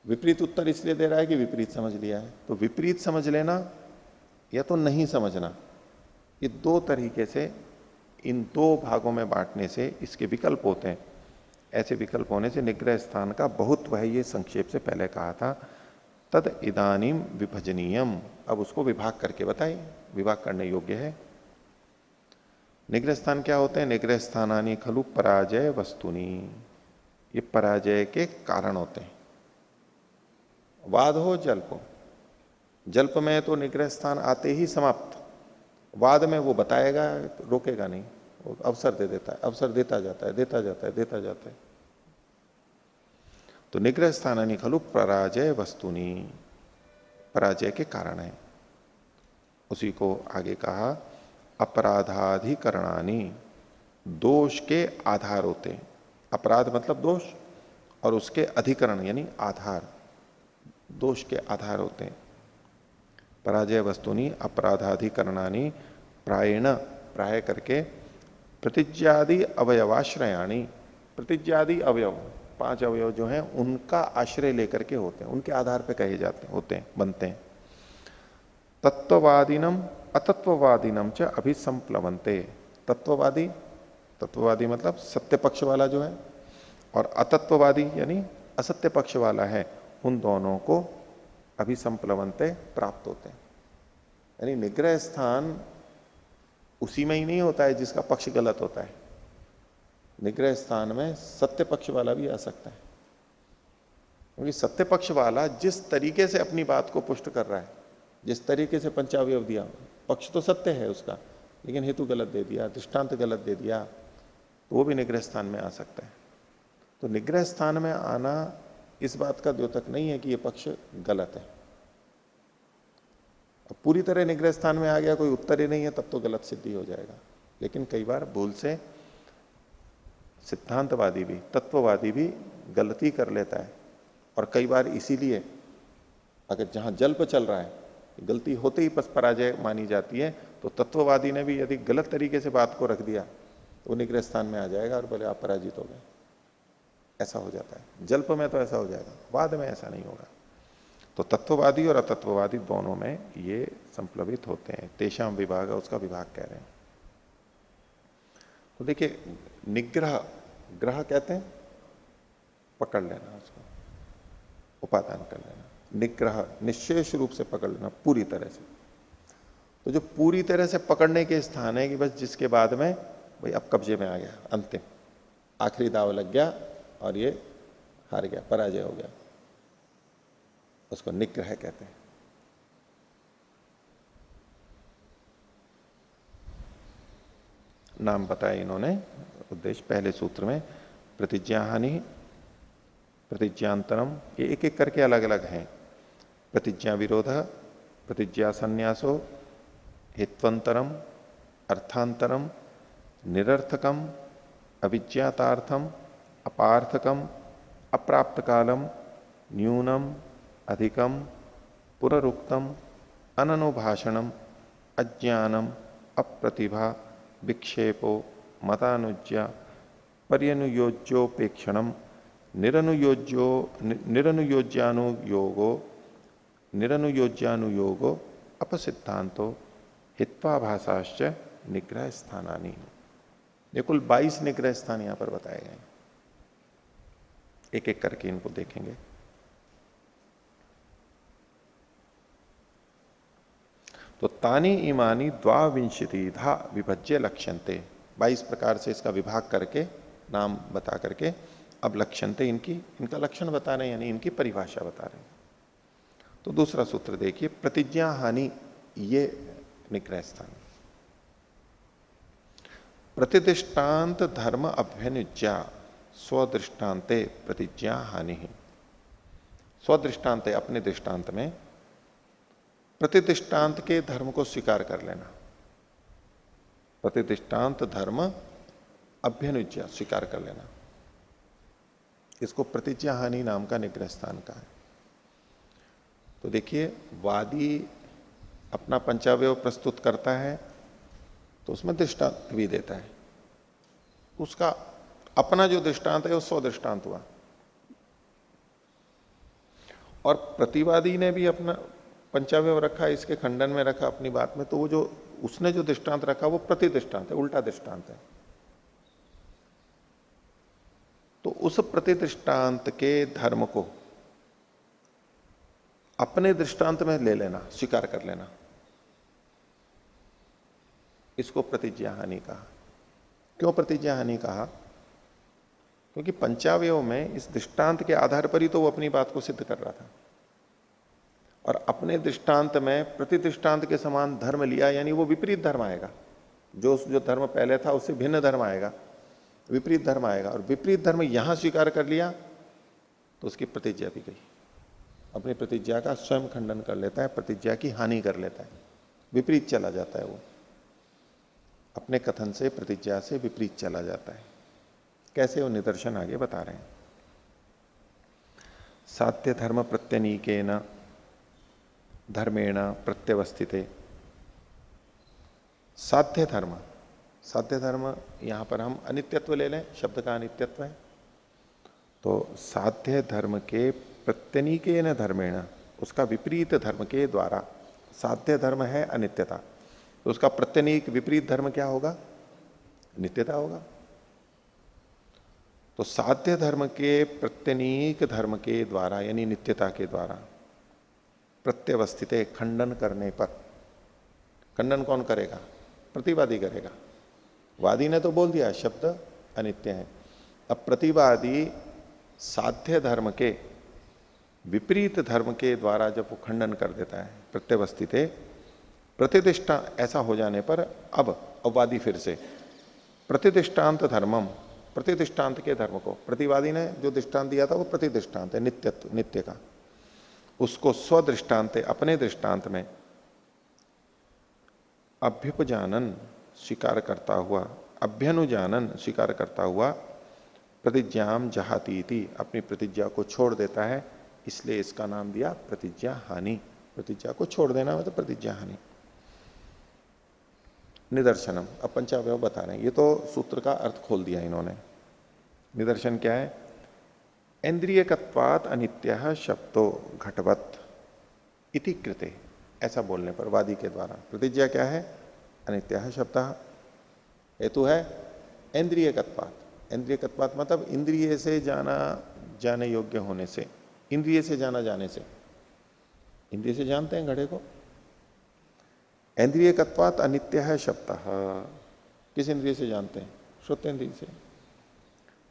विपरीत उत्तर इसलिए दे रहा है कि विपरीत समझ लिया है। तो विपरीत समझ लेना या तो नहीं समझना, ये दो तरीके से, इन दो भागों में बांटने से इसके विकल्प होते हैं। ऐसे विकल्प होने से निग्रह स्थान का बहुत वह, ये संक्षेप से पहले कहा था, तद इदानीम विभजनीयम, अब उसको विभाग करके बताइए, विभाग करने योग्य है। निग्रह स्थान क्या होते हैं? निग्रह स्थानानि खलु पराजय वस्तुनि, ये पराजय के कारण होते हैं। वाद हो जल्प हो, जल्प में तो निग्रह स्थान आते ही समाप्त, वाद में वो बताएगा, रोकेगा नहीं, वो अवसर दे देता है, अवसर देता जाता है, देता जाता है, देता जाता है। तो निग्रह स्थानानि खलु पराजय वस्तुनि, पराजय के कारण है। उसी को आगे कहा अपराधाधिकरणानि, दोष के आधार होते हैं। अपराध मतलब दोष, और उसके अधिकरण यानी आधार, दोष के आधार होते हैं। पराजय वस्तुनि अपराधाधिकरणानि प्रायेण, प्राय करके, प्रतिज्ञादि अवयवाश्रयाणी, प्रतिज्ञादि अवयव, 5 अवयव जो हैं उनका आश्रय लेकर के होते हैं, उनके आधार पे कहे जाते होते हैं, बनते हैं। तत्ववादिनम अतत्ववादिनम च अभिसंप्लवन्ते, तत्ववादी, तत्ववादी मतलब सत्य पक्ष वाला जो है, और अतत्ववादी यानी असत्य पक्ष वाला है, उन दोनों को अभिसंप्लवन्ते प्राप्त होते हैं। यानी निग्रह स्थान उसी में ही नहीं होता है जिसका पक्ष गलत होता है, निग्रह स्थान में सत्य पक्ष वाला भी आ सकता है। क्योंकि सत्य पक्ष वाला जिस तरीके से अपनी बात को पुष्ट कर रहा है, जिस तरीके से पंचावयव दिया, पक्ष तो सत्य है उसका, लेकिन हेतु गलत दे दिया, दृष्टांत गलत दे दिया, तो वो भी निग्रह स्थान में आ सकता है। तो निग्रह स्थान में आना इस बात का द्योतक नहीं है कि ये पक्ष गलत है। अब पूरी तरह निग्रह स्थान में आ गया, कोई उत्तर ही नहीं है, तब तो गलत सिद्धि हो जाएगा। लेकिन कई बार भूल से सिद्धांतवादी भी, तत्ववादी भी गलती कर लेता है, और कई बार इसीलिए अगर जहां जल्प चल रहा है, गलती होते ही पराजय मानी जाती है, तो तत्ववादी ने भी यदि गलत तरीके से बात को रख दिया तो वो निग्रह स्थान में आ जाएगा और बोले आप पराजित हो गए। ऐसा हो जाता है जल्प में, तो ऐसा हो जाएगा, वाद में ऐसा नहीं होगा। तो तत्ववादी और अतत्ववादी दोनों में ये संप्लवित होते हैं। तेषाम विभाग, उसका विभाग कह रहे हैं। तो देखिए, निग्रह, ग्रह कहते हैं पकड़ लेना, उसको उपादान कर लेना। निग्रह निश्चेष रूप से पकड़ लेना, पूरी तरह से। तो जो पूरी तरह से पकड़ने के स्थान है कि बस जिसके बाद में भाई अब कब्जे में आ गया, अंतिम आखिरी दाव लग गया और ये हार गया, पराजय हो गया, उसको निग्रह कहते हैं। नाम बताए इन्होंने उद्देश्य पहले सूत्र में। प्रतिज्ञा हानि, प्रतिज्ञांतरम, ये एक एक करके अलग अलग हैं। प्रतिज्ञा विरोध, प्रतिज्ञा संन्यासो, हेत्वंतरम, अर्थांतरम, निरर्थकम, अविज्ञातार्थम, अपार्थकम, अप्राप्त कालम, न्यूनम, अधिकम, पुनरुक्तम, अननुभाषणम, अज्ञानम, अप्रतिभा, विक्षेपो, मतानुज्ञा, पर्यनुयोज्योपेक्षणम, निरनुयोज्यानुयोगो अपसिद्धांतो, हित्वाभाषाश्च निग्रह स्थानानि। ये कुल 22 निग्रह स्थान यहां पर बताए गए। एक एक करके इनको देखेंगे। तो तानी इमानी द्वाविंशतिधा विभज्य लक्ष्यन्ते, 22 प्रकार से इसका विभाग करके, नाम बता करके अब लक्ष्यन्ते, इनका लक्षण बता रहे हैं, यानी इनकी परिभाषा बता रहे हैं। तो दूसरा सूत्र देखिए, प्रतिज्ञा हानि, ये निग्रह स्थान। प्रतिदृष्टांत धर्म अभ्यनुज्या स्वदृष्टांते प्रतिज्ञा हानि। स्वदृष्टांत, अपने दृष्टांत में प्रतिदृष्टांत के धर्म को स्वीकार कर लेना। प्रतिदृष्टांत धर्म अभ्यनुज्या, स्वीकार कर लेना, इसको प्रतिज्ञा हानि नाम का निग्रह स्थान का है। तो देखिए, वादी अपना पंचावयव प्रस्तुत करता है तो उसमें दृष्टांत भी देता है। उसका अपना जो दृष्टांत है वो स्व दृष्टांत हुआ। और प्रतिवादी ने भी अपना पंचावयव रखा, इसके खंडन में रखा अपनी बात में, तो वो जो उसने जो दृष्टांत रखा वो प्रति दृष्टांत है, उल्टा दृष्टांत है। तो उस प्रति दृष्टांत के धर्म को अपने दृष्टांत में ले लेना, स्वीकार कर लेना, इसको प्रतिज्ञा हानि कहा। क्यों प्रतिज्ञा हानि कहा? क्योंकि पंचावयव में इस दृष्टांत के आधार पर ही तो वो अपनी बात को सिद्ध कर रहा था, और अपने दृष्टांत में प्रति दृष्टांत के समान धर्म लिया, यानी वो विपरीत धर्म आएगा। जो धर्म पहले था उससे भिन्न धर्म आएगा, विपरीत धर्म आएगा, और विपरीत धर्म यहां स्वीकार कर लिया तो उसकी प्रतिज्ञा भी गई। अपनी प्रतिज्ञा का स्वयं खंडन कर लेता है, प्रतिज्ञा की हानि कर लेता है, विपरीत चला जाता है। वो अपने कथन से, प्रतिज्ञा से विपरीत चला जाता है। कैसे? वो निदर्शन आगे बता रहे हैं। साध्य धर्म प्रत्यनीकेन धर्मेण प्रत्यवस्थिते। साध्य धर्म, साध्य धर्म यहां पर हम अनित्यत्व ले लें, शब्द का अनित्यत्व है, तो साध्य धर्म के प्रत्यनीकेन धर्मेण, उसका विपरीत धर्म के द्वारा। साध्य धर्म है अनित्यता, तो उसका प्रत्यनीक विपरीत धर्म क्या होगा? नित्यता होगा। तो साध्य धर्म के प्रत्यनीक धर्म के द्वारा, यानी नित्यता के द्वारा, प्रत्यवस्थित खंडन करने पर, खंडन कौन करेगा? प्रतिवादी करेगा। वादी ने तो बोल दिया शब्द अनित्य है, अब प्रतिवादी साध्य धर्म के विपरीत धर्म के द्वारा जब वो खंडन कर देता है, प्रत्यवस्थित प्रतिदिष्टा, ऐसा हो जाने पर अब वादी फिर से प्रतिदिष्टांत धर्मम, प्रतिदिष्टांत के धर्म को, प्रतिवादी ने जो दृष्टांत दिया था वो प्रतिदिष्टांत है, नित्यत्व, नित्य का, उसको स्वदृष्टांत, अपने दृष्टांत में अभ्युपजानन, स्वीकार करता हुआ, अभ्यनुजानन, स्वीकार करता हुआ, प्रतिज्ञाम जहातीति, अपनी प्रतिज्ञा को छोड़ देता है, इसलिए इसका नाम दिया प्रतिज्ञा हानि। प्रतिज्ञा को छोड़ देना मतलब प्रतिज्ञा हानि। निदर्शनम, अब पंचावयव बता रहे हैं, ये तो सूत्र का अर्थ खोल दिया इन्होंने। निदर्शन क्या है? इंद्रियकत्वात् अनित्यः शब्दो घटवत् इति कृते, ऐसा बोलने पर वादी के द्वारा प्रतिज्ञा क्या है? अनित्यः शब्दः। हेतु है इंद्रियकत्वात्। इंद्रियकत्वात् मतलब इंद्रिय से जाना जाने योग्य होने से, इंद्रिय से जाना जाने से। इंद्रिय से जानते हैं घड़े को? इंद्रियकत्वात् अनित्यः शब्दः, किस इंद्रिय से जानते हैं? श्रोतेंद्रिय से।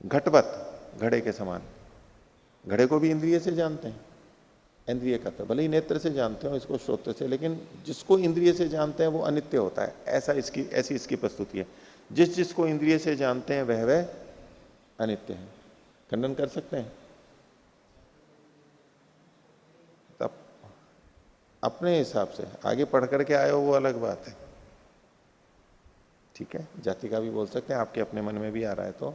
घटवत्, घड़े के समान, घड़े को भी इंद्रिय से जानते हैं, इंद्रिय तत्व, भले ही नेत्र से जानते हो इसको, श्रोत्र से, लेकिन जिसको इंद्रिय से जानते हैं वो अनित्य होता है, ऐसी इसकी प्रस्तुति है। जिसको इंद्रिय से जानते हैं वह अनित्य है। खंडन कर सकते हैं? तब अपने हिसाब से आगे पढ़ करके आए हो वो अलग बात है, ठीक है, जाति का भी बोल सकते हैं, आपके अपने मन में भी आ रहा है तो।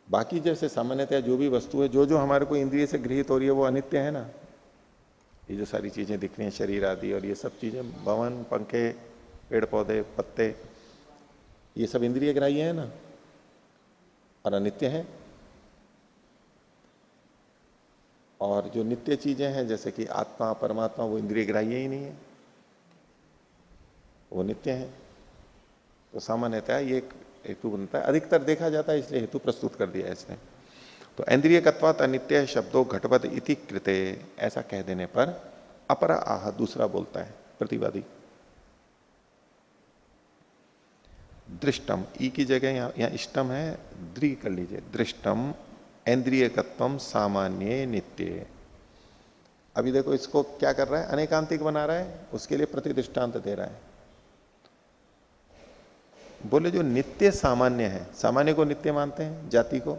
बाकी जैसे सामान्यतः जो भी वस्तु है, जो हमारे को इंद्रिय से गृहित हो रही है वो अनित्य है ना। ये जो सारी चीजें दिख रही हैं, शरीर आदि, और ये सब चीजें, भवन, पंखे, पेड़ पौधे, पत्ते, ये सब इंद्रिय ग्राह्य है ना, और अनित्य है। और जो नित्य चीजें हैं जैसे कि आत्मा, परमात्मा, वो इंद्रिय ग्राह्य ही नहीं है, वो नित्य है। तो सामान्यतः ये एक हेतु बनता है, अधिकतर देखा जाता है, इसलिए हेतु प्रस्तुत कर दिया है इसने। तो इंद्रियकत्वात् अनित्य शब्दो घटवत् इति कृते, ऐसा कह देने पर अपरा आह, दूसरा बोलता है प्रतिवादी। दृष्टम, ई की जगह यहां इष्टम है, द्रि कर लीजिए। दृष्टम इंद्रियकत्वम सामान्य नित्य। अभी देखो इसको क्या कर रहा है, अनेकांतिक बना रहा है, उसके लिए प्रतिदृष्टांत दे रहा है। बोले जो नित्य सामान्य है, सामान्य को नित्य मानते हैं, जाति को,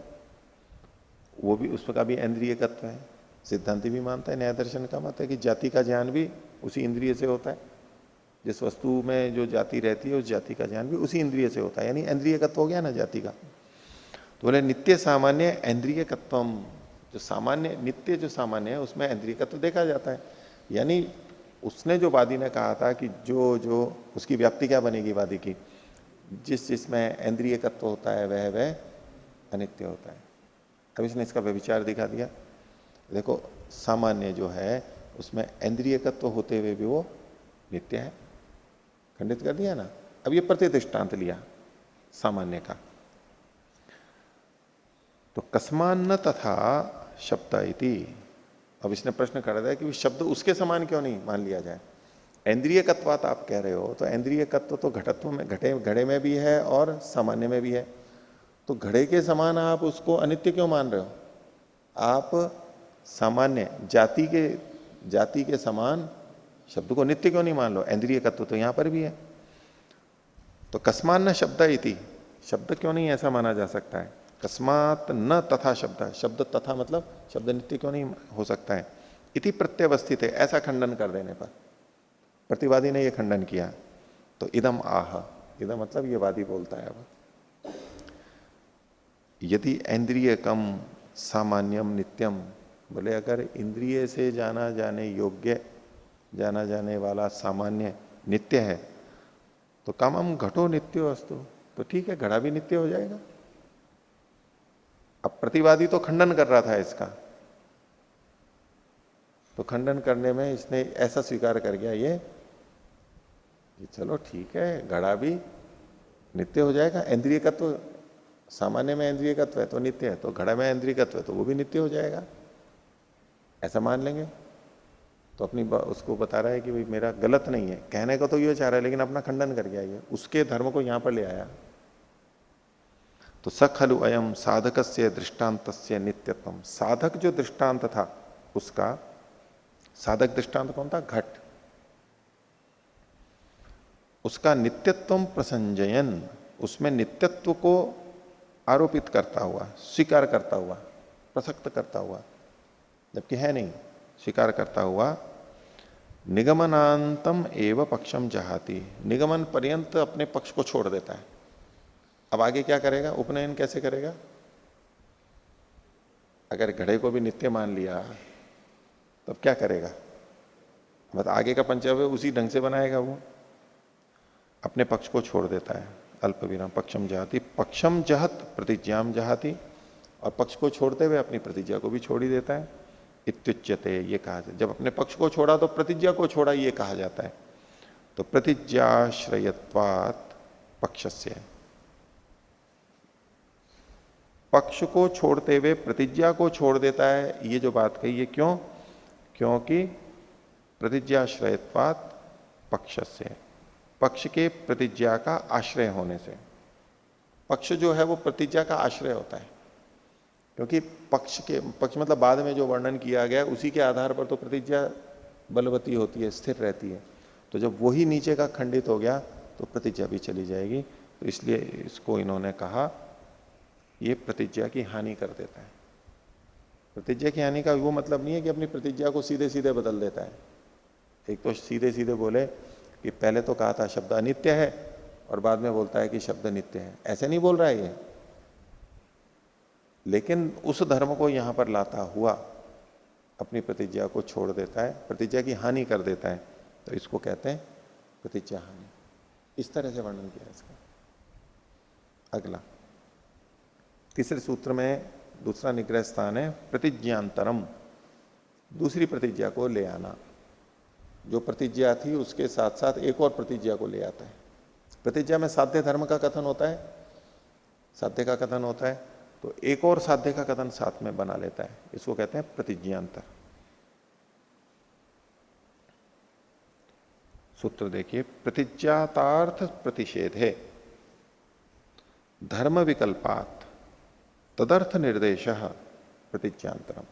वो भी उसका भी इंद्रियकत्व है। सिद्धांति भी मानता है, न्याय दर्शन का मत है कि जाति का ज्ञान भी उसी इंद्रिय से होता है। जिस वस्तु में जो जाति रहती है उस जाति का ज्ञान भी उसी इंद्रिय से होता है, यानी इंद्रियकत्व हो गया ना जाति का। तो बोले नित्य सामान्य इंद्रियकत्वम, जो सामान्य, नित्य जो सामान्य है उसमें इंद्रियकत्व देखा जाता है। यानी उसने जो वादी ने कहा था कि जो उसकी व्याप्ति क्या बनेगी वादी की, जिसमें इंद्रियकत्व होता है वह अनित्य होता है। अब इसने इसका व्यभिचार दिखा दिया। देखो सामान्य जो है उसमें इंद्रियकत्व होते हुए भी वो नित्य है, खंडित कर दिया ना। अब ये प्रतिदृष्टांत लिया सामान्य का। तो कस्मान न तथा शब्द इति, अब इसने प्रश्न कर दिया कि शब्द उसके समान क्यों नहीं मान लिया जाए। इंद्रियकत्वात आप कह रहे हो, तो इंद्रियकत्व तो घटत्व में, घड़े में भी है और सामान्य में भी है। तो घड़े के समान आप उसको अनित्य क्यों मान रहे हो? आप सामान्य जाति के समान शब्द को नित्य क्यों नहीं मान लो? इंद्रियकत्व तो यहां पर भी है। तो कस्मान न शब्द इति, शब्द क्यों नहीं ऐसा माना जा सकता है? कस्मात न तथा शब्द, शब्द तथा मतलब शब्द नित्य क्यों नहीं हो सकता है? इति प्रत्यवस्थित है, ऐसा खंडन कर देने पर प्रतिवादी ने यह खंडन किया। तो इदम आह, इदम मतलब ये वादी बोलता है अब, यदि इंद्रियकम सामान्यम नित्यम, बोले अगर इंद्रिय से जाना जाने योग्य, जाना जाने वाला सामान्य नित्य है, तो कामम घटो नित्यो अस्तु, तो ठीक है घड़ा भी नित्य हो जाएगा। अब प्रतिवादी तो खंडन कर रहा था इसका, तो खंडन करने में इसने ऐसा स्वीकार कर गया ये चलो ठीक है घड़ा भी नित्य हो जाएगा, इंद्रियकत्व सामान्य में इंद्रियकत्व है तो नित्य है, तो घड़ा में इंद्रियकत्व है तो वो भी नित्य हो जाएगा, ऐसा मान लेंगे। तो अपनी उसको बता रहा है कि भाई मेरा गलत नहीं है, कहने को तो ये चाह रहा है लेकिन अपना खंडन कर गया, ये उसके धर्म को यहां पर ले आया। तो सखलु अयम साधकस्य दृष्टांतस्य नित्यत्वम, साधक जो दृष्टांत था उसका, साधक दृष्टांत कौन था? घट, उसका नित्यत्वम प्रसंजयन, उसमें नित्यत्व को आरोपित करता हुआ, स्वीकार करता हुआ, प्रसक्त करता हुआ, जबकि है नहीं, स्वीकार करता हुआ, निगमनांतम एव पक्षम जहाती, निगमन पर्यंत अपने पक्ष को छोड़ देता है। अब आगे क्या करेगा? उपनयन कैसे करेगा? अगर घड़े को भी नित्य मान लिया तब क्या करेगा? मतलब आगे का पंचव्य उसी ढंग से बनाएगा, वो अपने पक्ष को छोड़ देता है। अल्प विराम पक्षम जहाती, पक्षम जहत प्रतिज्ञाम जहाती, और पक्ष को छोड़ते हुए अपनी प्रतिज्ञा को भी छोड़ ही देता है। इत्युच्यते, ये कहा जाए जब अपने पक्ष को छोड़ा तो प्रतिज्ञा को छोड़ा, ये कहा जाता है। तो प्रतिज्ञाश्रयत्वात् पक्षस्य, पक्ष को छोड़ते हुए प्रतिज्ञा को छोड़ देता है, ये जो बात कही है क्यों? क्योंकि प्रतिज्ञाश्रयत्वात् पक्षस्य, पक्ष के प्रतिज्ञा का आश्रय होने से। पक्ष जो है वो प्रतिज्ञा का आश्रय होता है, क्योंकि पक्ष मतलब बाद में जो वर्णन किया गया उसी के आधार पर तो प्रतिज्ञा बलवती होती है, स्थिर रहती है। तो जब वही नीचे का खंडित हो गया तो प्रतिज्ञा भी चली जाएगी। तो इसलिए इसको इन्होंने कहा ये प्रतिज्ञा की हानि कर देता है। प्रतिज्ञा की हानि का वो मतलब नहीं है कि अपनी प्रतिज्ञा को सीधे सीधे बदल देता है। एक तो सीधे सीधे बोले कि पहले तो कहा था शब्द अनित्य है और बाद में बोलता है कि शब्द नित्य है, ऐसे नहीं बोल रहा है ये। लेकिन उस धर्म को यहां पर लाता हुआ अपनी प्रतिज्ञा को छोड़ देता है, प्रतिज्ञा की हानि कर देता है, तो इसको कहते हैं प्रतिज्ञा हानि। इस तरह से वर्णन किया इसका। अगला तीसरे सूत्र में दूसरा निग्रह स्थान है प्रतिज्ञांतरम, दूसरी प्रतिज्ञा को ले आना। जो प्रतिज्ञा थी उसके साथ साथ एक और प्रतिज्ञा को ले आता है। प्रतिज्ञा में साध्य धर्म का कथन होता है, साध्य का कथन होता है, तो एक और साध्य का कथन साथ में बना लेता है, इसको कहते हैं प्रतिज्ञांतर। सूत्र देखिए, प्रतिज्ञातार्थ प्रतिषेध है धर्म विकल्पात तदर्थ निर्देश प्रतिज्ञांतरम।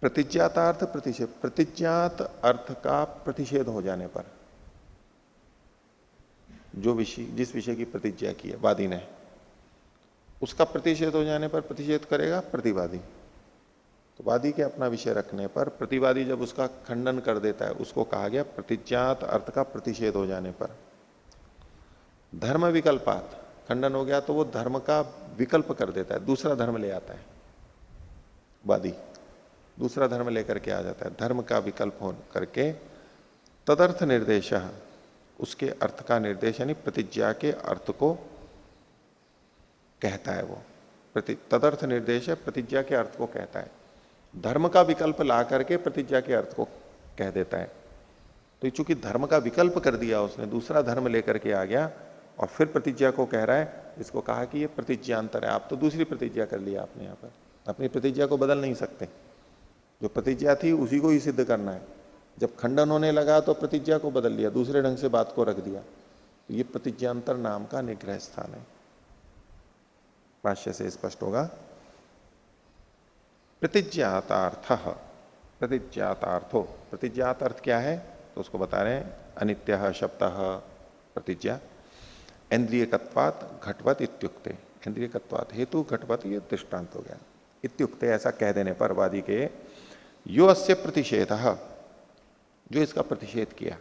प्रतिज्ञातार्थ प्रतिषेध, प्रतिज्ञात अर्थ का प्रतिषेध हो जाने पर, जो विषय जिस विषय की प्रतिज्ञा की है वादी ने, उसका प्रतिषेध हो जाने पर प्रतिषेध करेगा प्रतिवादी। तो वादी के अपना विषय रखने पर प्रतिवादी जब उसका खंडन कर देता है, उसको कहा गया प्रतिज्ञात अर्थ का प्रतिषेध हो जाने पर। धर्म विकल्पात, खंडन हो गया तो वो धर्म का विकल्प कर देता है, दूसरा धर्म ले आता है। वादी दूसरा धर्म लेकर के आ जाता है, धर्म का विकल्प हो करके तदर्थ निर्देश, उसके अर्थ का निर्देश यानी प्रतिज्ञा के अर्थ को कहता है वो। तदर्थ निर्देश है, प्रतिज्ञा के अर्थ को कहता है। धर्म का विकल्प ला करके प्रतिज्ञा के अर्थ को कह देता है। तो चूंकि धर्म का विकल्प कर दिया उसने, दूसरा धर्म लेकर के आ गया और फिर प्रतिज्ञा को कह रहा है, इसको कहा कि ये प्रतिज्ञांतर है। आप तो दूसरी प्रतिज्ञा कर लिया आपने, यहाँ पर अपनी प्रतिज्ञा को बदल नहीं सकते। जो प्रतिज्ञा थी उसी को ही सिद्ध करना है। जब खंडन होने लगा तो प्रतिज्ञा को बदल लिया, दूसरे ढंग से बात को रख दिया। तो ये प्रतिज्ञांतर नाम का निग्रह स्थान है। भाष्य से स्पष्ट होगा। प्रतिज्ञातार्थ, प्रतिज्ञातार्थो, प्रतिज्ञात अर्थ क्या है तो उसको बता रहे हैं, अनित्यः शब्दः प्रतिज्ञा, इंद्रियकत्वात् घटवत् इत्युक्ते, इंद्रियकत्वात् हेतु घटवत्, ये दृष्टांत हो गया। इत्युक्ते ऐसा कह देने पर वादी के, यो अस्य प्रतिषेधः, जो इसका प्रतिषेध किया,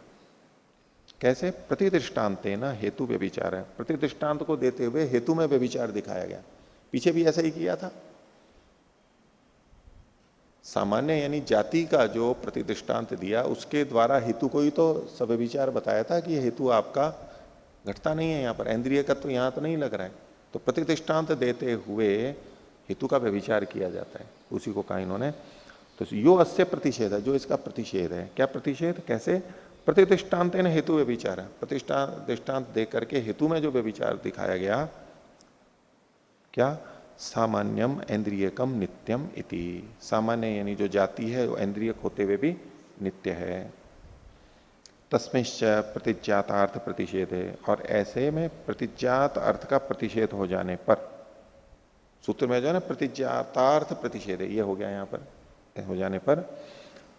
कैसे, प्रतिदृष्टांतेन हेतु व्यभिचार है। प्रतिदृष्टांत को देते हुए हेतु में व्यभिचार दिखाया गया। पीछे भी ऐसा ही किया था। सामान्य यानी जाति का जो प्रतिदृष्टांत दिया उसके द्वारा हेतु को ही तो सब विचार बताया था कि हेतु आपका घटता नहीं है, यहाँ पर इंद्रियकत्व यहां तो नहीं लग रहा है। तो प्रतिदृष्टांत देते हुए हेतु का व्यभिचार किया जाता है, उसी को कहा इन्होंने। तो यो अस्य प्रतिषेध है, जो इसका प्रतिषेध है। क्या प्रतिषेध, कैसे, प्रतिदृष्टांत ने हेतु व्यभिचार है। प्रतिष्ठांत दे करके हेतु में जो व्यभिचार दिखाया गया, क्या, सामान्यम इंद्रियकम नित्यम इति, सामान्य यानी जो जाति है वो इंद्रियक होते हुए भी नित्य है। तस्मिश्च प्रतिज्ञातार्थ प्रतिषेध है, और ऐसे में प्रतिज्ञात अर्थ का प्रतिषेध हो जाने पर, सूत्र में जो है ना प्रतिज्ञातार्थ प्रतिषेध है, ये हो गया यहां पर, हो जाने पर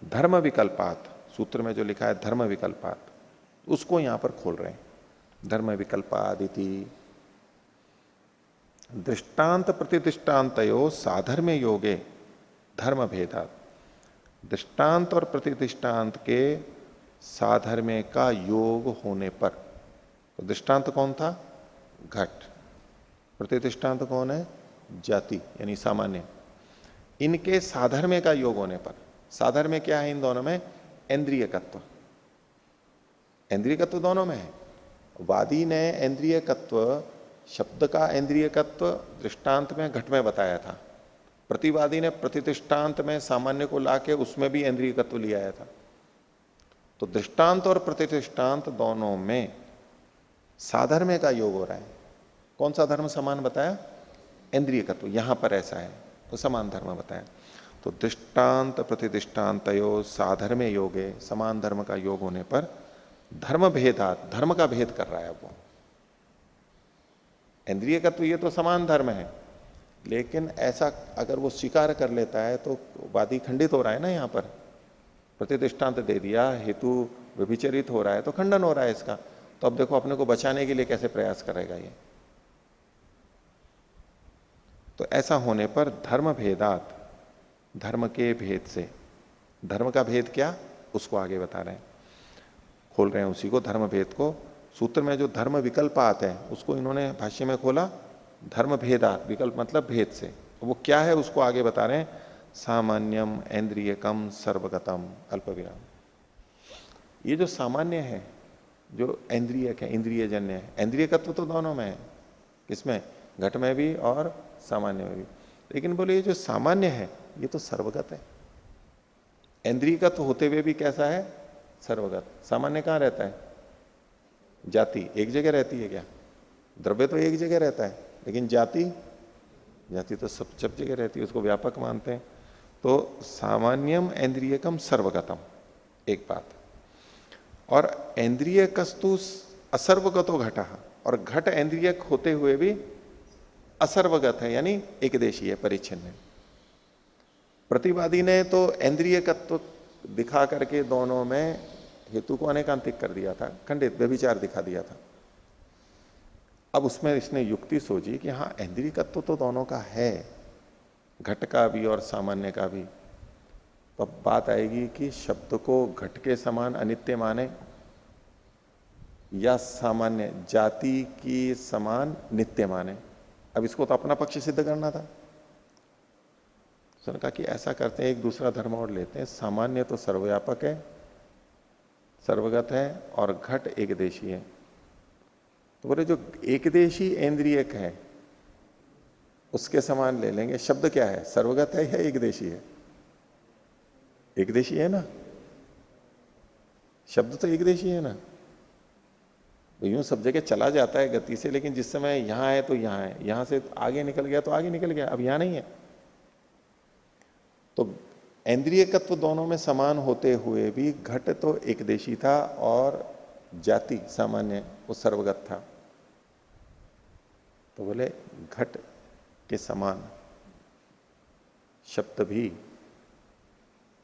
धर्म विकल्पात, सूत्र में जो लिखा है धर्म विकल्पात, उसको यहां पर खोल रहे हैं। धर्म विकल्पादिति दृष्टांत प्रतिदृष्टांतयो साधर्म्य योगे धर्म भेदात, दृष्टांत और प्रतिदृष्टांत के साधर्म्य का योग होने पर, तो दृष्टांत कौन था, घट, प्रतिदृष्टांत कौन है, जाति यानी सामान्य, इनके साधर्म्य का योग होने पर, साधर्म्य क्या है इन दोनों में, इंद्रियकत्व, इंद्रियकत्व दोनों में है। वादी ने इंद्रियकत्व, शब्द का इंद्रियकत्व दृष्टांत में घट में बताया था, प्रतिवादी ने प्रतिदृष्टांत में सामान्य को लाके उसमें भी इंद्रियकत्व ले आया था। तो दृष्टांत और प्रतिदृष्टांत दोनों में साधर्म्य का योग हो रहा है। कौन सा धर्म समान बताया, इंद्रियकत्व, यहां पर ऐसा है तो समान धर्म बताया। तो दृष्टांत प्रतिदृष्टांतयो साधर्म्य योगे, समान धर्म का योग होने पर धर्म भेदात, धर्म का भेद कर रहा है वो। इंद्रियकत्व ये तो समान धर्म है, लेकिन ऐसा अगर वो स्वीकार कर लेता है तो वादी खंडित हो रहा है ना। यहां पर प्रतिदृष्टांत दे दिया, हेतु व्यभिचरित हो रहा है तो खंडन हो रहा है इसका। तो अब देखो अपने को बचाने के लिए कैसे प्रयास करेगा ये। तो ऐसा होने पर धर्म भेदात, धर्म के भेद से, धर्म का भेद क्या उसको आगे बता रहे हैं, खोल रहे हैं उसी को, धर्म भेद को। सूत्र में जो धर्म विकल्प आते हैं उसको इन्होंने भाष्य में खोला धर्म भेदात, विकल्प मतलब भेद से। तो वो क्या है उसको आगे बता रहे हैं, सामान्यम इंद्रियकम सर्वगतम अल्प विराम। ये जो सामान्य है, जो इंद्रियक है, इंद्रियजन्य है, इंद्रियकत्व तो दोनों में है, किसमें, घट में भी और सामान्य में भी। लेकिन बोले ये जो सामान्य है ये तो सर्वगत है। इंद्रियकत्व होते हुए भी कैसा है, सर्वगत। सामान्य कहाँ रहता है, जाति एक जगह रहती है क्या, द्रव्य तो एक जगह रहता है, लेकिन जाति, जाति तो सब जगह रहती है, उसको व्यापक मानते हैं। तो सामान्यम इंद्रियकम सर्वगतम एक बात, और इंद्रियकस्तु असर्वगतो घटा, और घट इंद्रियक होते हुए भी असर्वगत है यानी एक देशी है, परिच्छिन्न है। प्रतिवादी ने तो इंद्रियकत्व दिखा करके दोनों में हेतु को अनेकांतिक कर दिया था, खंडित व्यभिचार दिखा दिया था। अब उसमें इसने युक्ति सोची कि हाँ इंद्रियकत्व तो दोनों का है, घट का भी और सामान्य का भी। तो अब बात आएगी कि शब्द को घट के समान अनित्य माने या सामान्य जाति की समान नित्य माने। अब इसको तो अपना पक्ष सिद्ध करना था। उसने कहा कि ऐसा करते हैं, एक दूसरा धर्म और लेते हैं, सामान्य तो सर्वव्यापक है, सर्वगत है और घट एकदेशी है। तो बोले जो एकदेशी इंद्रियक है उसके समान ले लेंगे। शब्द क्या है, सर्वगत है या एकदेशी है? एकदेशी है ना, शब्द तो एकदेशी है ना। तो यूं सब जगह चला जाता है गति से, लेकिन जिस समय यहां है तो यहां है, यहां से आगे निकल गया तो आगे निकल गया, अब यहां नहीं है। तो इंद्रियकत्व दोनों में समान होते हुए भी घट तो एकदेशी था और जाति सामान्य वो सर्वगत था। तो बोले घट के समान शब्द भी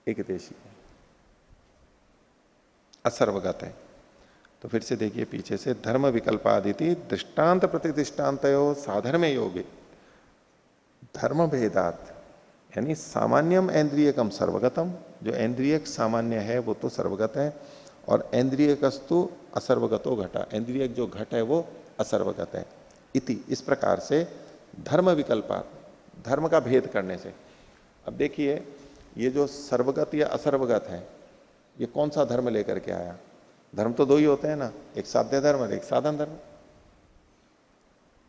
एकदेशी है, असर्वगत है। तो फिर से देखिए पीछे से, धर्म विकल्पादिति दृष्टांत प्रतिदृष्टांतयो साधर्म योगे धर्म भेदात, यानी सामान्यम इंद्रियकम सर्वगतम, जो इंद्रियक सामान्य है वो तो सर्वगत है, और इंद्रियकस्तु असर्वगतो घटा, इंद्रियक जो घट है वो असर्वगत है। इति, इस प्रकार से धर्म विकल्पा, धर्म का भेद करने से। अब देखिए ये जो सर्वगत या असर्वगत है ये कौन सा धर्म लेकर के आया? धर्म तो दो ही होते हैं ना, एक साध्य धर्म और एक साधन धर्म।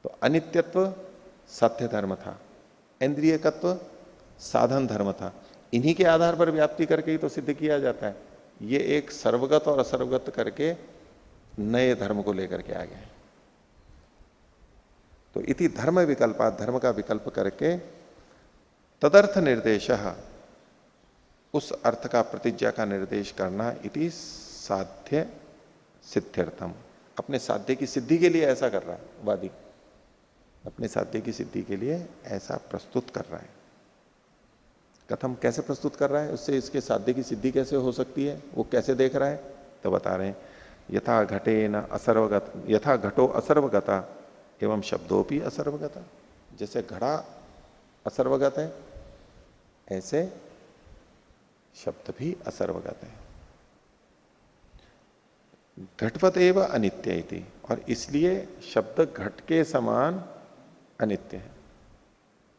तो अनित्यत्व साध्य धर्म था, इंद्रियकत्व साधन धर्म था। इन्हीं के आधार पर व्याप्ति करके ही तो सिद्ध किया जाता है। ये एक सर्वगत और असर्वगत करके नए धर्म को लेकर के आ गए। तो इति धर्म विकल्पा, धर्म का विकल्प करके तदर्थ निर्देश, उस अर्थ का प्रतिज्ञा का निर्देश करना, इति साध्य सिद्ध्यर्थम, अपने साध्य की सिद्धि के लिए ऐसा कर रहा है वादी, अपने साध्य की सिद्धि के लिए ऐसा प्रस्तुत कर रहा है। कथम, कैसे प्रस्तुत कर रहा है, उससे इसके साध्य की सिद्धि कैसे हो सकती है, वो कैसे देख रहा है? तो बता रहे हैं, यथा घटे न असर्वगत, यथा घटो असर्वगता एवं शब्दों भी असर्वगता, जैसे घड़ा असर्वगत है ऐसे शब्द भी असर्वगत है। घटवत एवं अनित्य इति, और इसलिए शब्द घट के समान अनित्य है,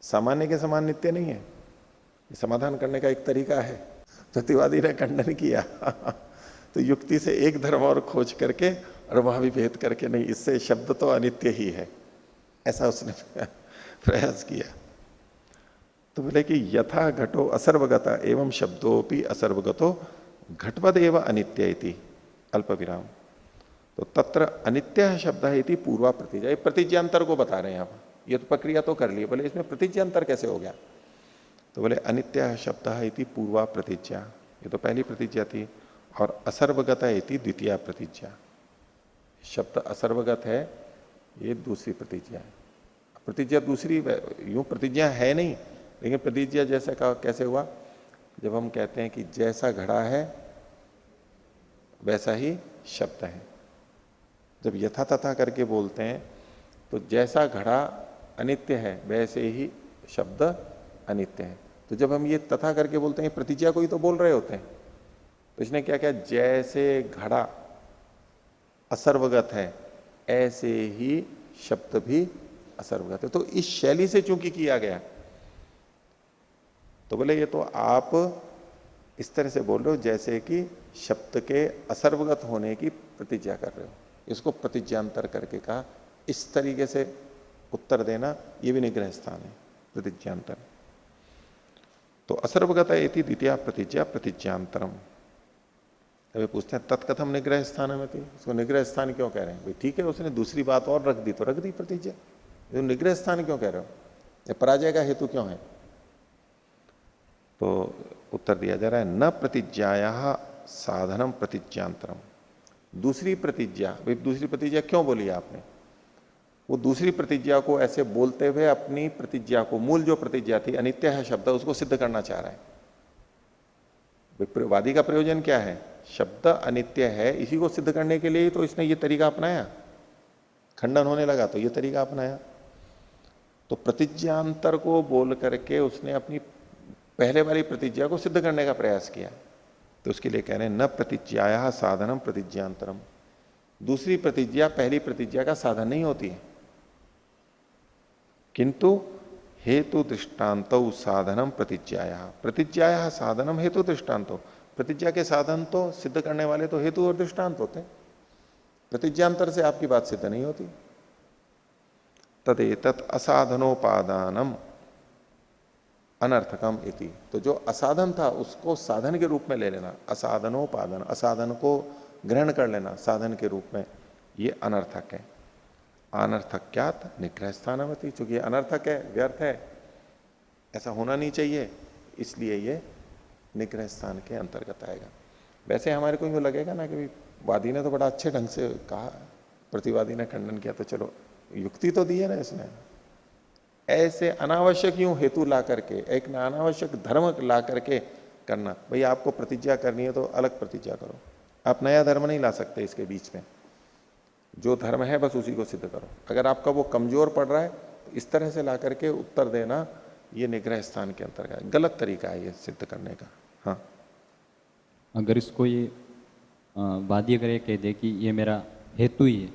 सामान्य के समान नित्य नहीं है। ये समाधान करने का एक तरीका है। प्रतिवादी ने खंडन किया तो युक्ति से एक धर्म और खोज करके और वहां भी भेद करके, नहीं इससे शब्द तो अनित्य ही है, ऐसा उसने प्रयास किया। तो बोले कि यथा घटो असर्वगता एवं शब्दोपि असर्वगतो घटवद एवं अनित्य इति अल्प विराम। तो तत्र अनित्य शब्द है इति पूर्वा प्रतिज्ञा, ये प्रतिज्ञांतर को बता रहे हैं आप। ये तो प्रक्रिया तो कर ली, बोले इसमें प्रतिज्ञांतर कैसे हो गया? तो बोले अनित्य शब्द है इति पूर्वा प्रतिज्ञा, ये तो पहली प्रतिज्ञा थी, और असर्वगत है इति द्वितीय प्रतिज्ञा। शब्द असर्वगत है ये दूसरी प्रतिज्ञा है। प्रतिज्ञा दूसरी, यूं प्रतिज्ञा है नहीं, लेकिन प्रतिज्ञा जैसे कहा कैसे हुआ? जब हम कहते हैं कि जैसा घड़ा है वैसा ही शब्द है, जब यथा तथा करके बोलते हैं तो जैसा घड़ा अनित्य है वैसे ही शब्द अनित्य है। तो जब हम ये तथा करके बोलते हैं प्रतिज्ञा को ही तो बोल रहे होते हैं। तो इसने क्या किया, जैसे घड़ा असर्वगत है ऐसे ही शब्द भी असर्वगत है। तो इस शैली से चूंकि किया गया, तो बोले ये तो आप इस तरह से बोल रहे हो जैसे कि शब्द के असर्वगत होने की प्रतिज्ञा कर रहे हो। इसको प्रतिज्ञांतर करके कहा। इस तरीके से उत्तर देना ये भी निग्रह स्थान है, प्रतिज्ञांतर। तो असर्वगत इति द्वितीय प्रतिज्ञा प्रतिज्ञांतरम। अभी पूछते हैं तत्कथम निग्रह स्थान में, उसको निग्रह स्थान क्यों कह रहे हैं? भाई ठीक है, उसने दूसरी बात और रख दी तो रख दी प्रतिज्ञा, तो निग्रह स्थान क्यों कह रहे हो? ये पराजय का हेतु क्यों है? तो उत्तर दिया जा रहा है, न प्रतिज्ञाया साधनम प्रतिज्ञांतरम। दूसरी प्रतिज्ञा, भाई दूसरी प्रतिज्ञा क्यों बोली आपने? वो दूसरी प्रतिज्ञा को ऐसे बोलते हुए अपनी प्रतिज्ञा को, मूल जो प्रतिज्ञा थी अनित्य है शब्द, उसको सिद्ध करना चाह रहा है। वादी का प्रयोजन क्या है? शब्द अनित्य है, इसी को सिद्ध करने के लिए तो इसने ये तरीका अपनाया। खंडन होने लगा तो ये तरीका अपनाया। तो प्रतिज्ञांतर को बोल करके उसने अपनी पहले वाली प्रतिज्ञा को सिद्ध करने का प्रयास किया। तो उसके लिए कह रहे हैं न प्रतिज्ञाया साधनम प्रतिज्ञांतरम। दूसरी प्रतिज्ञा पहली प्रतिज्ञा का साधन नहीं होती है, किंतु हेतु दृष्टांत साधनम प्रतिज्ञाया, प्रतिज्ञाया साधनम हेतु दृष्टांतो। प्रतिज्ञा के साधन तो सिद्ध करने वाले तो हेतु और दृष्टांत होते हैं, प्रतिज्ञांतर से आपकी बात सिद्ध नहीं होती। तदेतत् असाधनोपादानम अनर्थकम इति, तो जो असाधन था उसको साधन के रूप में ले लेना, असाधनोपादान, असाधन को ग्रहण कर लेना साधन के रूप में, ये अनर्थक है। अनर्थक क्या निग्रह स्थानवती, चूंकि अनर्थक है, व्यर्थ है, ऐसा होना नहीं चाहिए, इसलिए ये निग्रह स्थान के अंतर्गत आएगा। वैसे हमारे को यूं लगेगा ना कि वादी ने तो बड़ा अच्छे ढंग से कहा, प्रतिवादी ने खंडन किया, तो चलो युक्ति तो दी है ना इसने। ऐसे अनावश्यक यूं हेतु ला करके, एक अनावश्यक धर्म ला करके करना, भाई आपको प्रतिज्ञा करनी है तो अलग प्रतिज्ञा करो, आप नया धर्म नहीं ला सकते इसके बीच में, जो धर्म है बस उसी को सिद्ध करो। अगर आपका वो कमजोर पड़ रहा है तो इस तरह से ला करके उत्तर देना, ये निग्रह स्थान के अंतर्गत गलत तरीका है ये सिद्ध करने का। हाँ, अगर इसको ये वादी अगर ये कह दे कि ये मेरा हेतु ही है,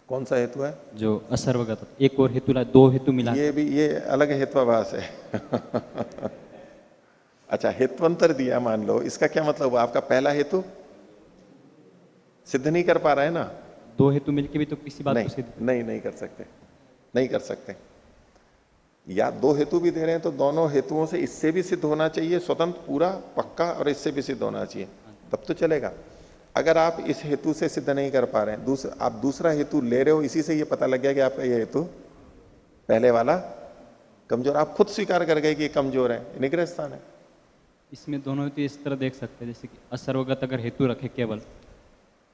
कौन सा हेतु है? जो असर्वगत, एक और हेतु ला, दो हेतु मिला, ये अलग हेत्वाभास है। अच्छा, हेत्वंतर दिया मान लो, इसका क्या मतलब? आपका पहला हेतु सिद्ध नहीं कर पा रहा है ना, दो हेतु मिलके भी तो किसी बात को सिद्ध नहीं कर सकते, नहीं कर सकते। या दो हेतु भी दे रहे हैं तो दोनों हेतुओं से इससे भी सिद्ध होना चाहिए स्वतंत्र पूरा पक्का, और इससे भी सिद्ध होना चाहिए, तब तो चलेगा। अगर आप इस हेतु से सिद्ध नहीं कर पा रहे हैं, आप दूसरा हेतु ले रहे हो, इसी से ये पता लग गया कि आपका ये हेतु पहले वाला कमजोर, आप खुद स्वीकार कर गए कि ये कमजोर है, निग्रह स्थान है। इसमें दोनों हेतु इस तरह देख सकते हैं, जैसे कि असर्वगत अगर हेतु रखे केवल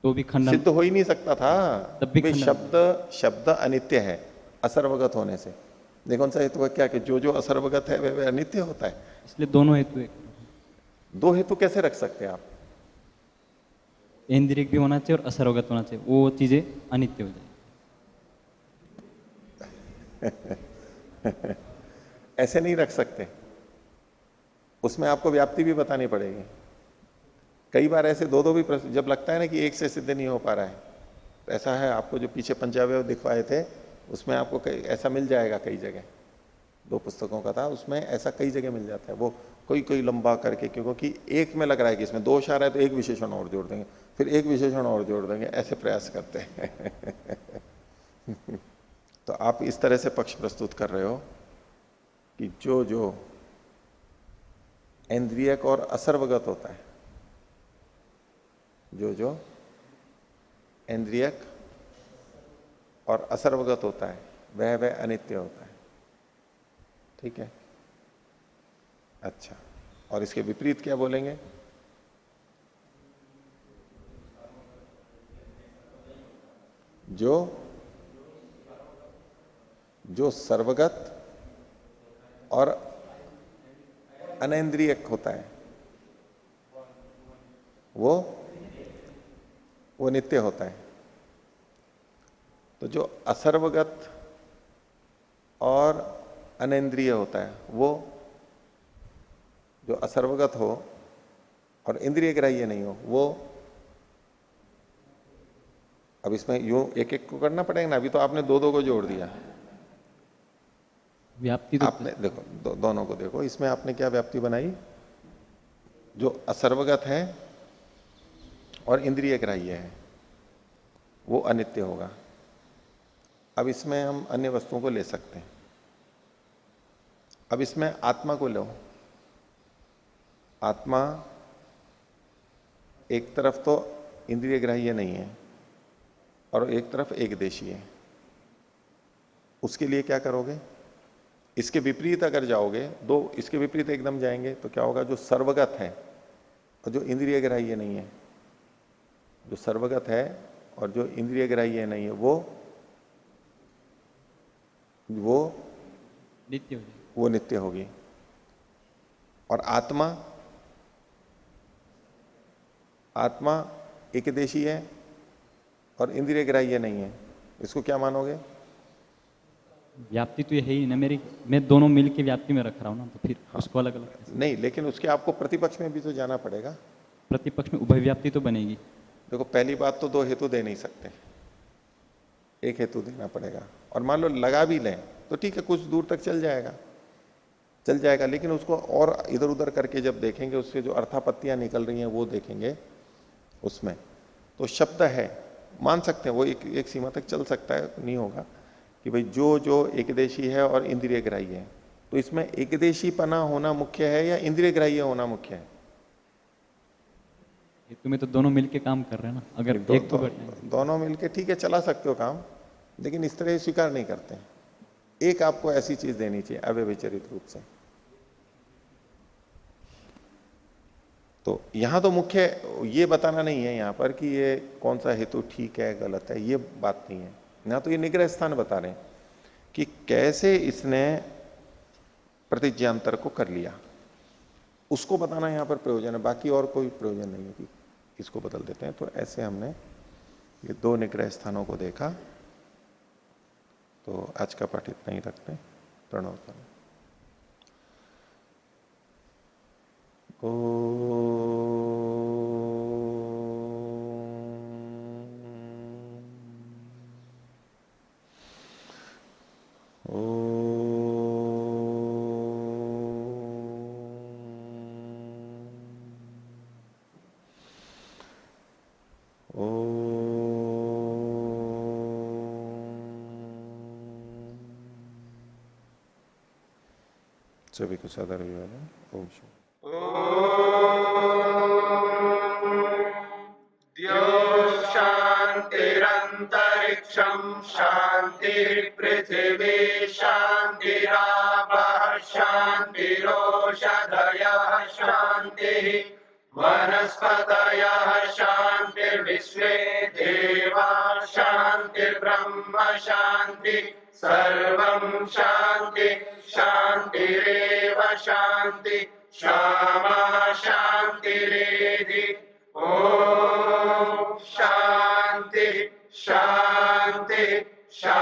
तो भी खंडन सिद्ध हो ही नहीं सकता था, तब भी शब्द अनित्य है असर्वगत होने से। देखो कौन सा हेतु है क्या कि जो असर्वगत है वह अनित्य होता है, इसलिए दोनों हेतु एक, दो हेतु कैसे रख सकते हैं आप? इंद्रियक भी होना चाहिए और असर्वगत होना चाहिए, वो चीजें अनित्य हो जाए। ऐसे नहीं रख सकते, उसमें आपको व्याप्ति भी बतानी पड़ेगी। कई बार ऐसे दो भी जब लगता है ना कि एक से सिद्ध नहीं हो पा रहा है, तो ऐसा है, आपको जो पीछे पंचावय दिखवाए थे उसमें आपको ऐसा मिल जाएगा, कई जगह 2 पुस्तकों का था, उसमें ऐसा कई जगह मिल जाता है। वो कोई लंबा करके, क्योंकि एक में लग रहा है कि इसमें दोष आ रहा है तो एक विशेषण और जोड़ देंगे, फिर एक विशेषण और जोड़ देंगे, ऐसे प्रयास करते हैं। तो आप इस तरह से पक्ष प्रस्तुत कर रहे हो कि जो इंद्रियक और असर्वगत होता है, जो इंद्रियक और असर्वगत होता है वह अनित्य होता है, ठीक है। अच्छा, और इसके विपरीत क्या बोलेंगे? जो सर्वगत और अनेन्द्रियक होता है वो नित्य होता है। तो जो असर्वगत और अनेन्द्रिय होता है, वो जो असर्वगत हो और इंद्रिय ग्राह्य नहीं हो, वो, अब इसमें यूं एक एक को करना पड़ेगा ना, अभी तो आपने दो को जोड़ दिया। व्याप्ति तो आपने देखो दोनों को देखो, इसमें आपने क्या व्याप्ति बनाई? जो असर्वगत है और इंद्रिय ग्राह्य है वो अनित्य होगा। अब इसमें हम अन्य वस्तुओं को ले सकते हैं। अब इसमें आत्मा को लो, आत्मा एक तरफ तो इंद्रिय ग्राह्य नहीं है और एक तरफ एक देशी है, उसके लिए क्या करोगे? इसके विपरीत अगर जाओगे, दो इसके विपरीत एकदम जाएंगे तो क्या होगा? जो सर्वगत है और जो इंद्रिय ग्राह्य नहीं है, जो सर्वगत है और जो इंद्रिय ग्राह्य नहीं है, वो नित्य हो जाए, वो नित्य होगी। और आत्मा एक देशी है और इंद्रिय ग्राह्य नहीं है, इसको क्या मानोगे? व्याप्ति तो ये है ही ना मेरी, मैं दोनों मिल के व्याप्ति में रख रहा हूँ ना, तो फिर उसको अलग अलग नहीं, लेकिन उसके आपको प्रतिपक्ष में भी तो जाना पड़ेगा। प्रतिपक्ष में उभय व्याप्ति तो बनेगी। देखो, पहली बात तो दो हेतु दे नहीं सकते, एक हेतु देना पड़ेगा। और मान लो लगा भी लें तो ठीक है, कुछ दूर तक चल जाएगा, चल जाएगा, लेकिन उसको और इधर उधर करके जब देखेंगे, उससे जो अर्थापत्तियां निकल रही हैं वो देखेंगे उसमें, तो शब्द है, मान सकते हैं वो एक सीमा तक चल सकता है, नहीं होगा कि भाई जो जो एकदेशी है और इंद्रिय ग्राह्य है, तो इसमें एकदेशी पना होना मुख्य है या इंद्रिय ग्राह्य होना मुख्य है? ये तुम्हें तो दोनों मिलके काम कर रहे हैं ना, अगर एक को बैठे दोनों मिलके ठीक है चला सकते हो काम, लेकिन इस तरह स्वीकार नहीं करते हैं। एक आपको ऐसी चीज देनी चाहिए अव्यभिचरित रूप से। तो यहां तो मुख्य ये बताना नहीं है यहां पर कि ये कौन सा हेतु ठीक है गलत है, ये बात नहीं है। यहां तो ये निग्रह स्थान बता रहे हैं कि कैसे इसने प्रतिज्ञांतर को कर लिया, उसको बताना यहां पर प्रयोजन है, बाकी और कोई प्रयोजन नहीं है कि इसको बदल देते हैं। तो ऐसे हमने ये दो निग्रह स्थानों को देखा। तो आज का पाठ इतना ही रखते हैं। प्रणव करें। सभी को सादर अभिवादन। ओम शांतिरंतरिक्षं शांति पृथिवी शांतिरापः शांतिरोषधयः शांतिः वनस्पतयः शांतिर्विश्वे देवा शांतिर्ब्रह्म शांति सर्वं शांति शांतिरेव शांति क्षमा शांतिरेधि। ओम शांति शांति शांति।